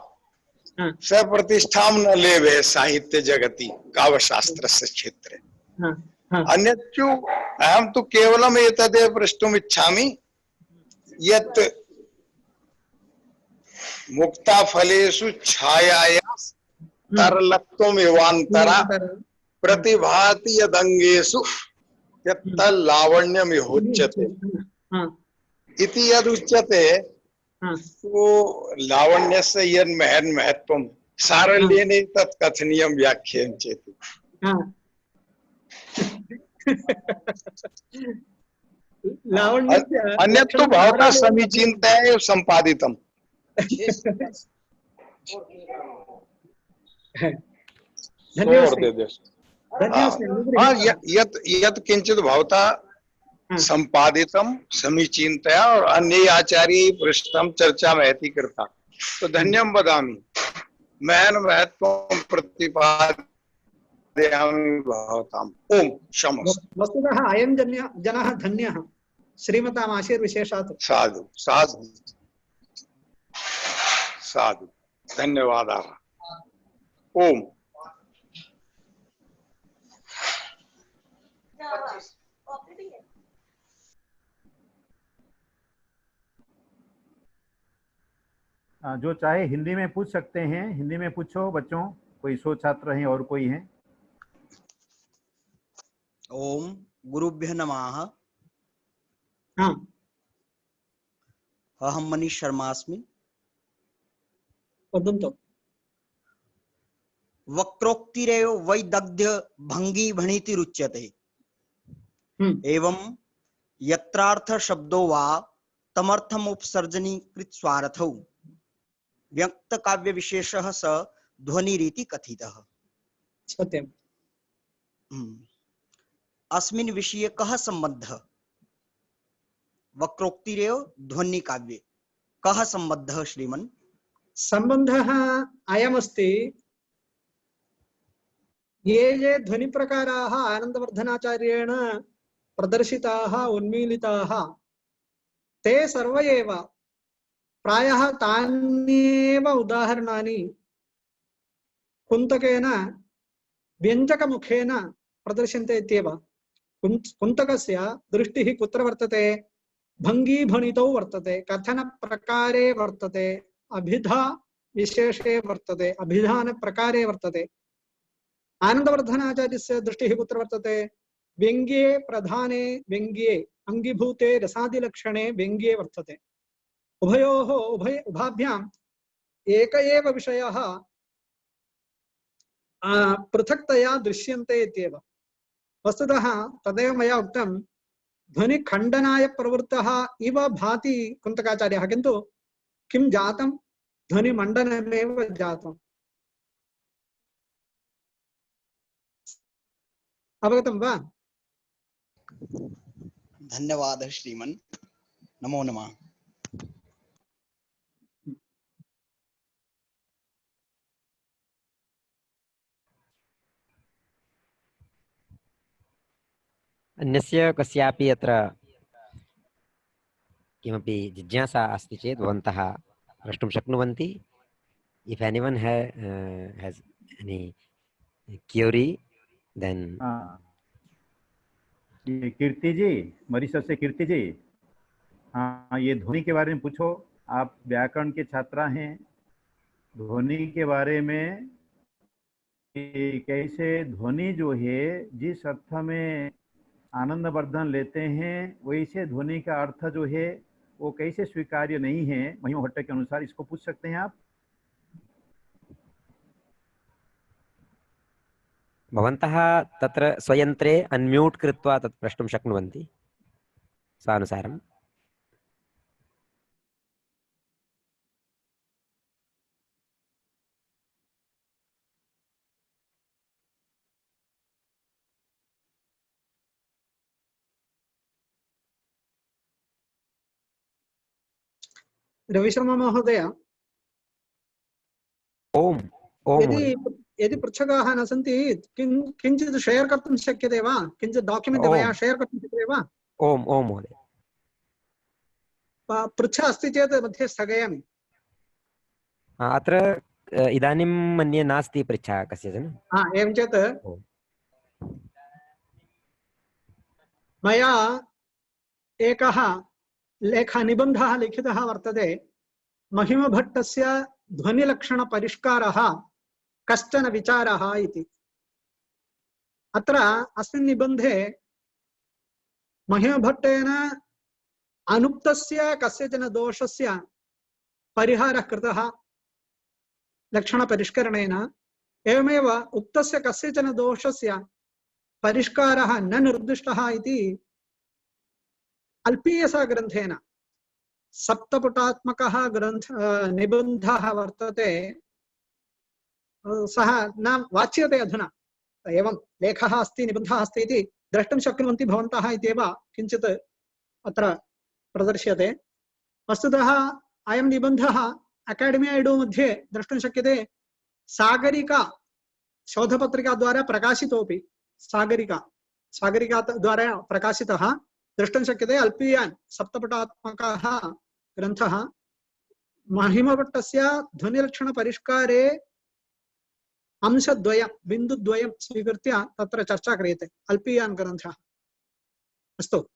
स प्रतिष्ठां न लेवे साहित्य जगति काव्यशास्त्रस्य क्षेत्रे। अन्यच्चु अहं तु केवलम् एतदेव प्रष्टुम् इच्छामि यत् मुक्ताफलेषु छायाया तरलत्वमिवान्तरा प्रतिभाति यदङ्गेषु यत्तल्लावण्यमिहोच्यते इति यदुच्यते तो लावण्यस्य यन् महत्त्वं सारल्येन तत् कथनीयं व्याख्येन चेति। अन्यत्तु भवता समीचीनतया एव सम्पादितम्। यत् किंचित भवता संपादितम समीचीनतया और अन्य आचार्य पृष्ठम चर्चा महती करता तो धन्यम वदामि महन महत्वं प्रतिपादयामि भवताम्। ओम शमस्तु। वस्तुतः अयं जनः धन्यः श्रीमताम् आशीर्विशेषात्। साधु साधु साधु धन्यवादाः। ओम जो चाहे हिंदी में पूछ सकते हैं। हिंदी में पूछो बच्चों, कोई 100 छात्र हैं और कोई हैं। ओम गुरुभ्यः नमः। अहं मनीष शर्मा अस्मि। वदन्तु। वक्रोक्तिरेव वैदग्ध्य भंगी भणितिरुच्यते एवं यत्रार्थ शब्दो वा तमर्थम उपसर्जनी कृत स्वार्थौ व्यक्त काव्य विशेषः स ध्वनिरीति कथितः। सत्यम्। अस्मिन् विषये कः सम्बन्धः? वक्रोक्तिरेव ध्वनि काव्ये कः सम्बन्धः श्रीमन्? सम्बन्धः अयमस्ति, ये ध्वनि प्रकाराः आनन्दवर्धनाचार्येण प्रदर्शिताः उन्मीलिताः ते सर्व एव प्रायः तान्येव उदाहरणानि कुन्तकेन व्यञ्जकमुखेन प्रदर्श्यन्ते इत्येव। कुन्तकस्य दृष्टिः कुत्र वर्तते? भङ्गीभणितौ वर्तते, कथनप्रकारे वर्तते, अभिधा विशेषे वर्तते, अभिधान प्रकारे वर्तते। आनन्दवर्धनाचार्यस्य दृष्टिः कुत्र वर्तते? व्यङ्ग्ये प्रधाने व्यङ्ग्ये अङ्गीभूते रसादिलक्षणे व्यङ्ग्ये वर्तते। उभयोः उभाभ्याम् एक एव विषयः पृथक्तया दृश्यन्ते इत्येव। वस्तुतः तदेव मया उक्तं, ध्वनि खंडनाय प्रवृत्तः इव भाति कुन्तकाचार्यः, किन्तु किं जातं, ध्वनि मंडनमेव जातम्। अवगतं वा? धन्यवादः श्रीमन्, नमो नमः। अन्यस्य कस्यापि अत्र किमपि जिज्ञासा अस्ति चेत् भवन्तः प्रष्टुं शक्नुवन्ति। If anyone has any query then हाँ, ये कीर्ति जी, मरीसर से कीर्ति जी, हाँ, ये ध्वनि के बारे में पूछो। आप व्याकरण के छात्रा हैं, ध्वनि के बारे में कि कैसे ध्वनि जो है जिस अर्थ में आनंदवर्धन लेते हैं वैसे ध्वनि का अर्थ जो है वो कैसे स्वीकार्य नहीं है महिमा भट्ट के अनुसार, इसको पूछ सकते हैं आप। भवन्तः तत्र स्वयंत्रे अनम्यूट कृत्वा तत् प्रष्टुं शक्नुवन्ति स्वानुसारम्। रविशर्मा महोदय, ओम ओम यदि महोदय। यदि पृच्छकाः न सन्ति किञ्चित् शेर् कर्तुं शक्यते वा? किञ्चित् डाक्युमेण्ट् ओम मया शेर् कर्तुं शक्यते वा? ओम ओम महोदय। पृच्छा अस्ति चेत् मध्ये स्थगयामि। अत्र इदानीं मन्ये नास्ति पृच्छा कस्यचन। एवं चेत् मया एकः निबन्धः लिखितः वर्तते, महिमभट्टस्य ध्वनिलक्षणपरिष्कारः कश्चन विचारः इति। अत्र अस्मिन् निबन्धे महिमभट्टेन अनुक्तस्य कस्यचन दोषस्य परिहारः कृतः लक्षणपरिष्करणेन, एवमेव उक्तस्य कस्यचन दोषस्य परिष्कारः न निर्दिष्टः इति अल्पीयसा ग्रन्थेन सप्तपुटात्मकः ग्रन्थ निबन्धः वर्तते। सः न वाच्यते अधुना, एवं लेखः अस्ति, निबन्धः अस्ति इति द्रष्टुं शक्नुवन्ति भवन्तः इत्येव किञ्चित् अत्र प्रदर्श्यते। वस्तुतः अयं निबन्धः अकाडेमी ऐडो मध्ये द्रष्टुं शक्यते। सागरिका शोधपत्रिका द्वारा प्रकाशितोऽपि, सागरिका द्वारा प्रकाशितः द्रष्टुं शक्यते। अल्पीयान् सप्तपुटात्मकः ग्रन्थः। महिमभट्टस्य ध्वनिलक्षणपरिष्कारे अंशद्वयं बिन्दुद्वयं स्वीकृत्य तत्र चर्चा क्रियते, अल्पीयान् ग्रन्थः। अस्तु,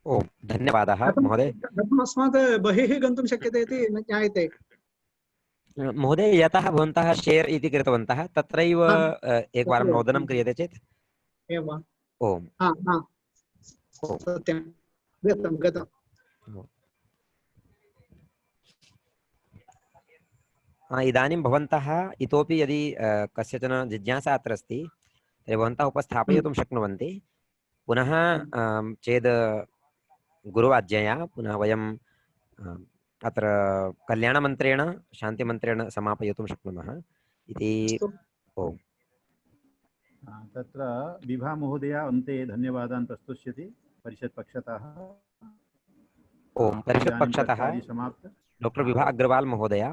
ओम धन्यवादः महोदय। कथम् अस्मात् बहिः गन्तुं शक्यते इति न ज्ञायते महोदय, यतः भवन्तः शेर् इति कृतवन्तः तत्रैव एकवारं नोदनं क्रियते चेत्। एवं ओम सत्यं, गतं। इदानीं भवन्तः इतोपि यदि कस्यचन जिज्ञासा अत्र अस्ति तर्हि भवन्तः उपस्थापयितुं शक्नुवन्ति। पुनः चेद् गुरुवाज्ञया पुनः वयं अत्र कल्याणमन्त्रेण शान्तिमन्त्रेण समापयितुं शक्नुमः इति। ओम तत्र विभा महोदय अन्ते धन्यवादान् प्रस्तुष्यति परिषत्पक्षतः। ओम परिषत्पक्षतः डॉक्टर विभा अग्रवाल महोदय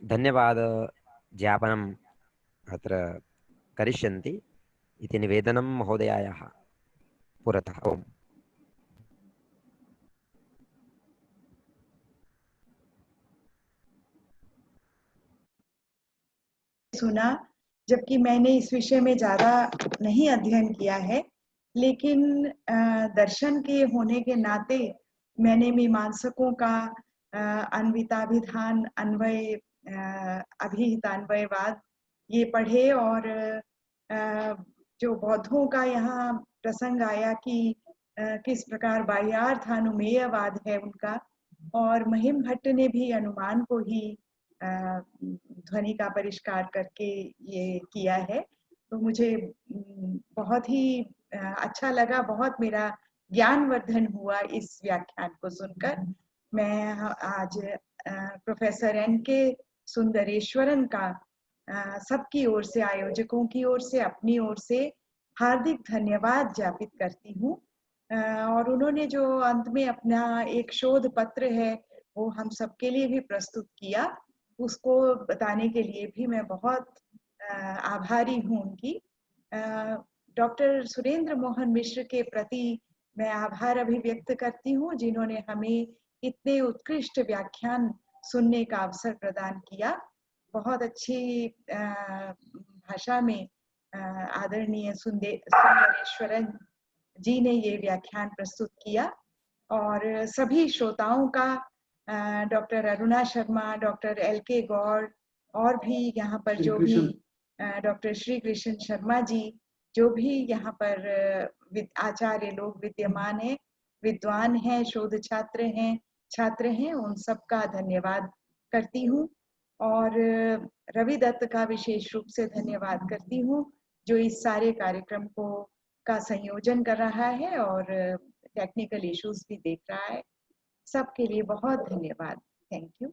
धन्यवाद ज्ञापनम् अत्र करिष्यन्ति इति निवेदनं महोदयायाः पुरतः। ओम सुना, जबकि मैंने इस विषय में ज्यादा नहीं अध्ययन किया है, लेकिन दर्शन के होने के नाते मैंने मीमांसकों का अन्विताभिधान अन्वय अभिहितान्वयवाद ये पढ़े, और जो बौद्धों का यहाँ प्रसंग आया कि किस प्रकार बाह्यार्थानुमेयवाद है उनका, और महिम भट्ट ने भी अनुमान को ही ध्वनि का परिष्कार करके ये किया है। तो मुझे बहुत ही अच्छा लगा, बहुत मेरा ज्ञानवर्धन हुआ इस व्याख्यान को सुनकर। मैं आज प्रोफेसर एन.के. सुंदरेश्वरन का सबकी ओर से, आयोजकों की ओर से, अपनी ओर से हार्दिक धन्यवाद ज्ञापित करती हूँ। और उन्होंने जो अंत में अपना एक शोध पत्र है वो हम सबके लिए भी प्रस्तुत किया, उसको बताने के लिए भी मैं बहुत आभारी हूँ उनकी। डॉक्टर सुरेंद्र मोहन मिश्र के प्रति मैं आभार अभिव्यक्त करती हूँ, जिन्होंने हमें इतने उत्कृष्ट व्याख्यान सुनने का अवसर प्रदान किया। बहुत अच्छी भाषा में आदरणीय सुंदरेश्वरन जी ने ये व्याख्यान प्रस्तुत किया। और सभी श्रोताओं का, doctor Aruna Sharma, doctor L K. Gaur और भी यहाँ पर जो भी डॉक्टर श्री कृष्ण शर्मा जी, जो भी यहाँ पर आचार्य लोग विद्यमान हैं, विद्वान हैं, शोध छात्र हैं, उन सबका धन्यवाद करती हूँ। और रवि दत्त का विशेष रूप से धन्यवाद करती हूँ, जो इस सारे कार्यक्रम का संयोजन कर रहा है और टेक्निकल इश्यूज भी देख रहा है। सबके लिए बहुत धन्यवाद। Thank you.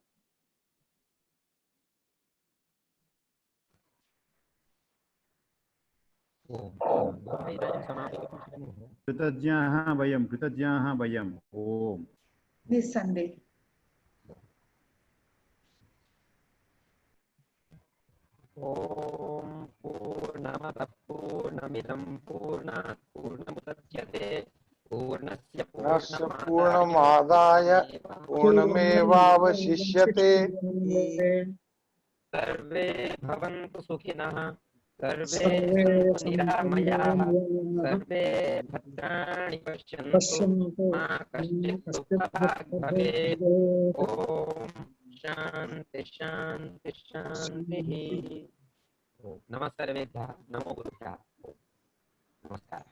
कृतज्ञाः वयं। ओम। निस्संदेह। ओम पूर्णमदः पूर्णमिदं पूर्णात् पूर्णमुदच्यते पूर्णस्य पूर्णमादाय पूर्णमेवावशिष्यते। सर्वे भवन्तु सुखिनः, सर्वे सन्तु निरामयाः, सर्वे भद्राणि पश्यन्तु, मा कश्चित् दुःखभाग् भवेत्। ओम शांति शांति शांति। नमस्कार, नमो गुरुभ्यः। नमस्कार।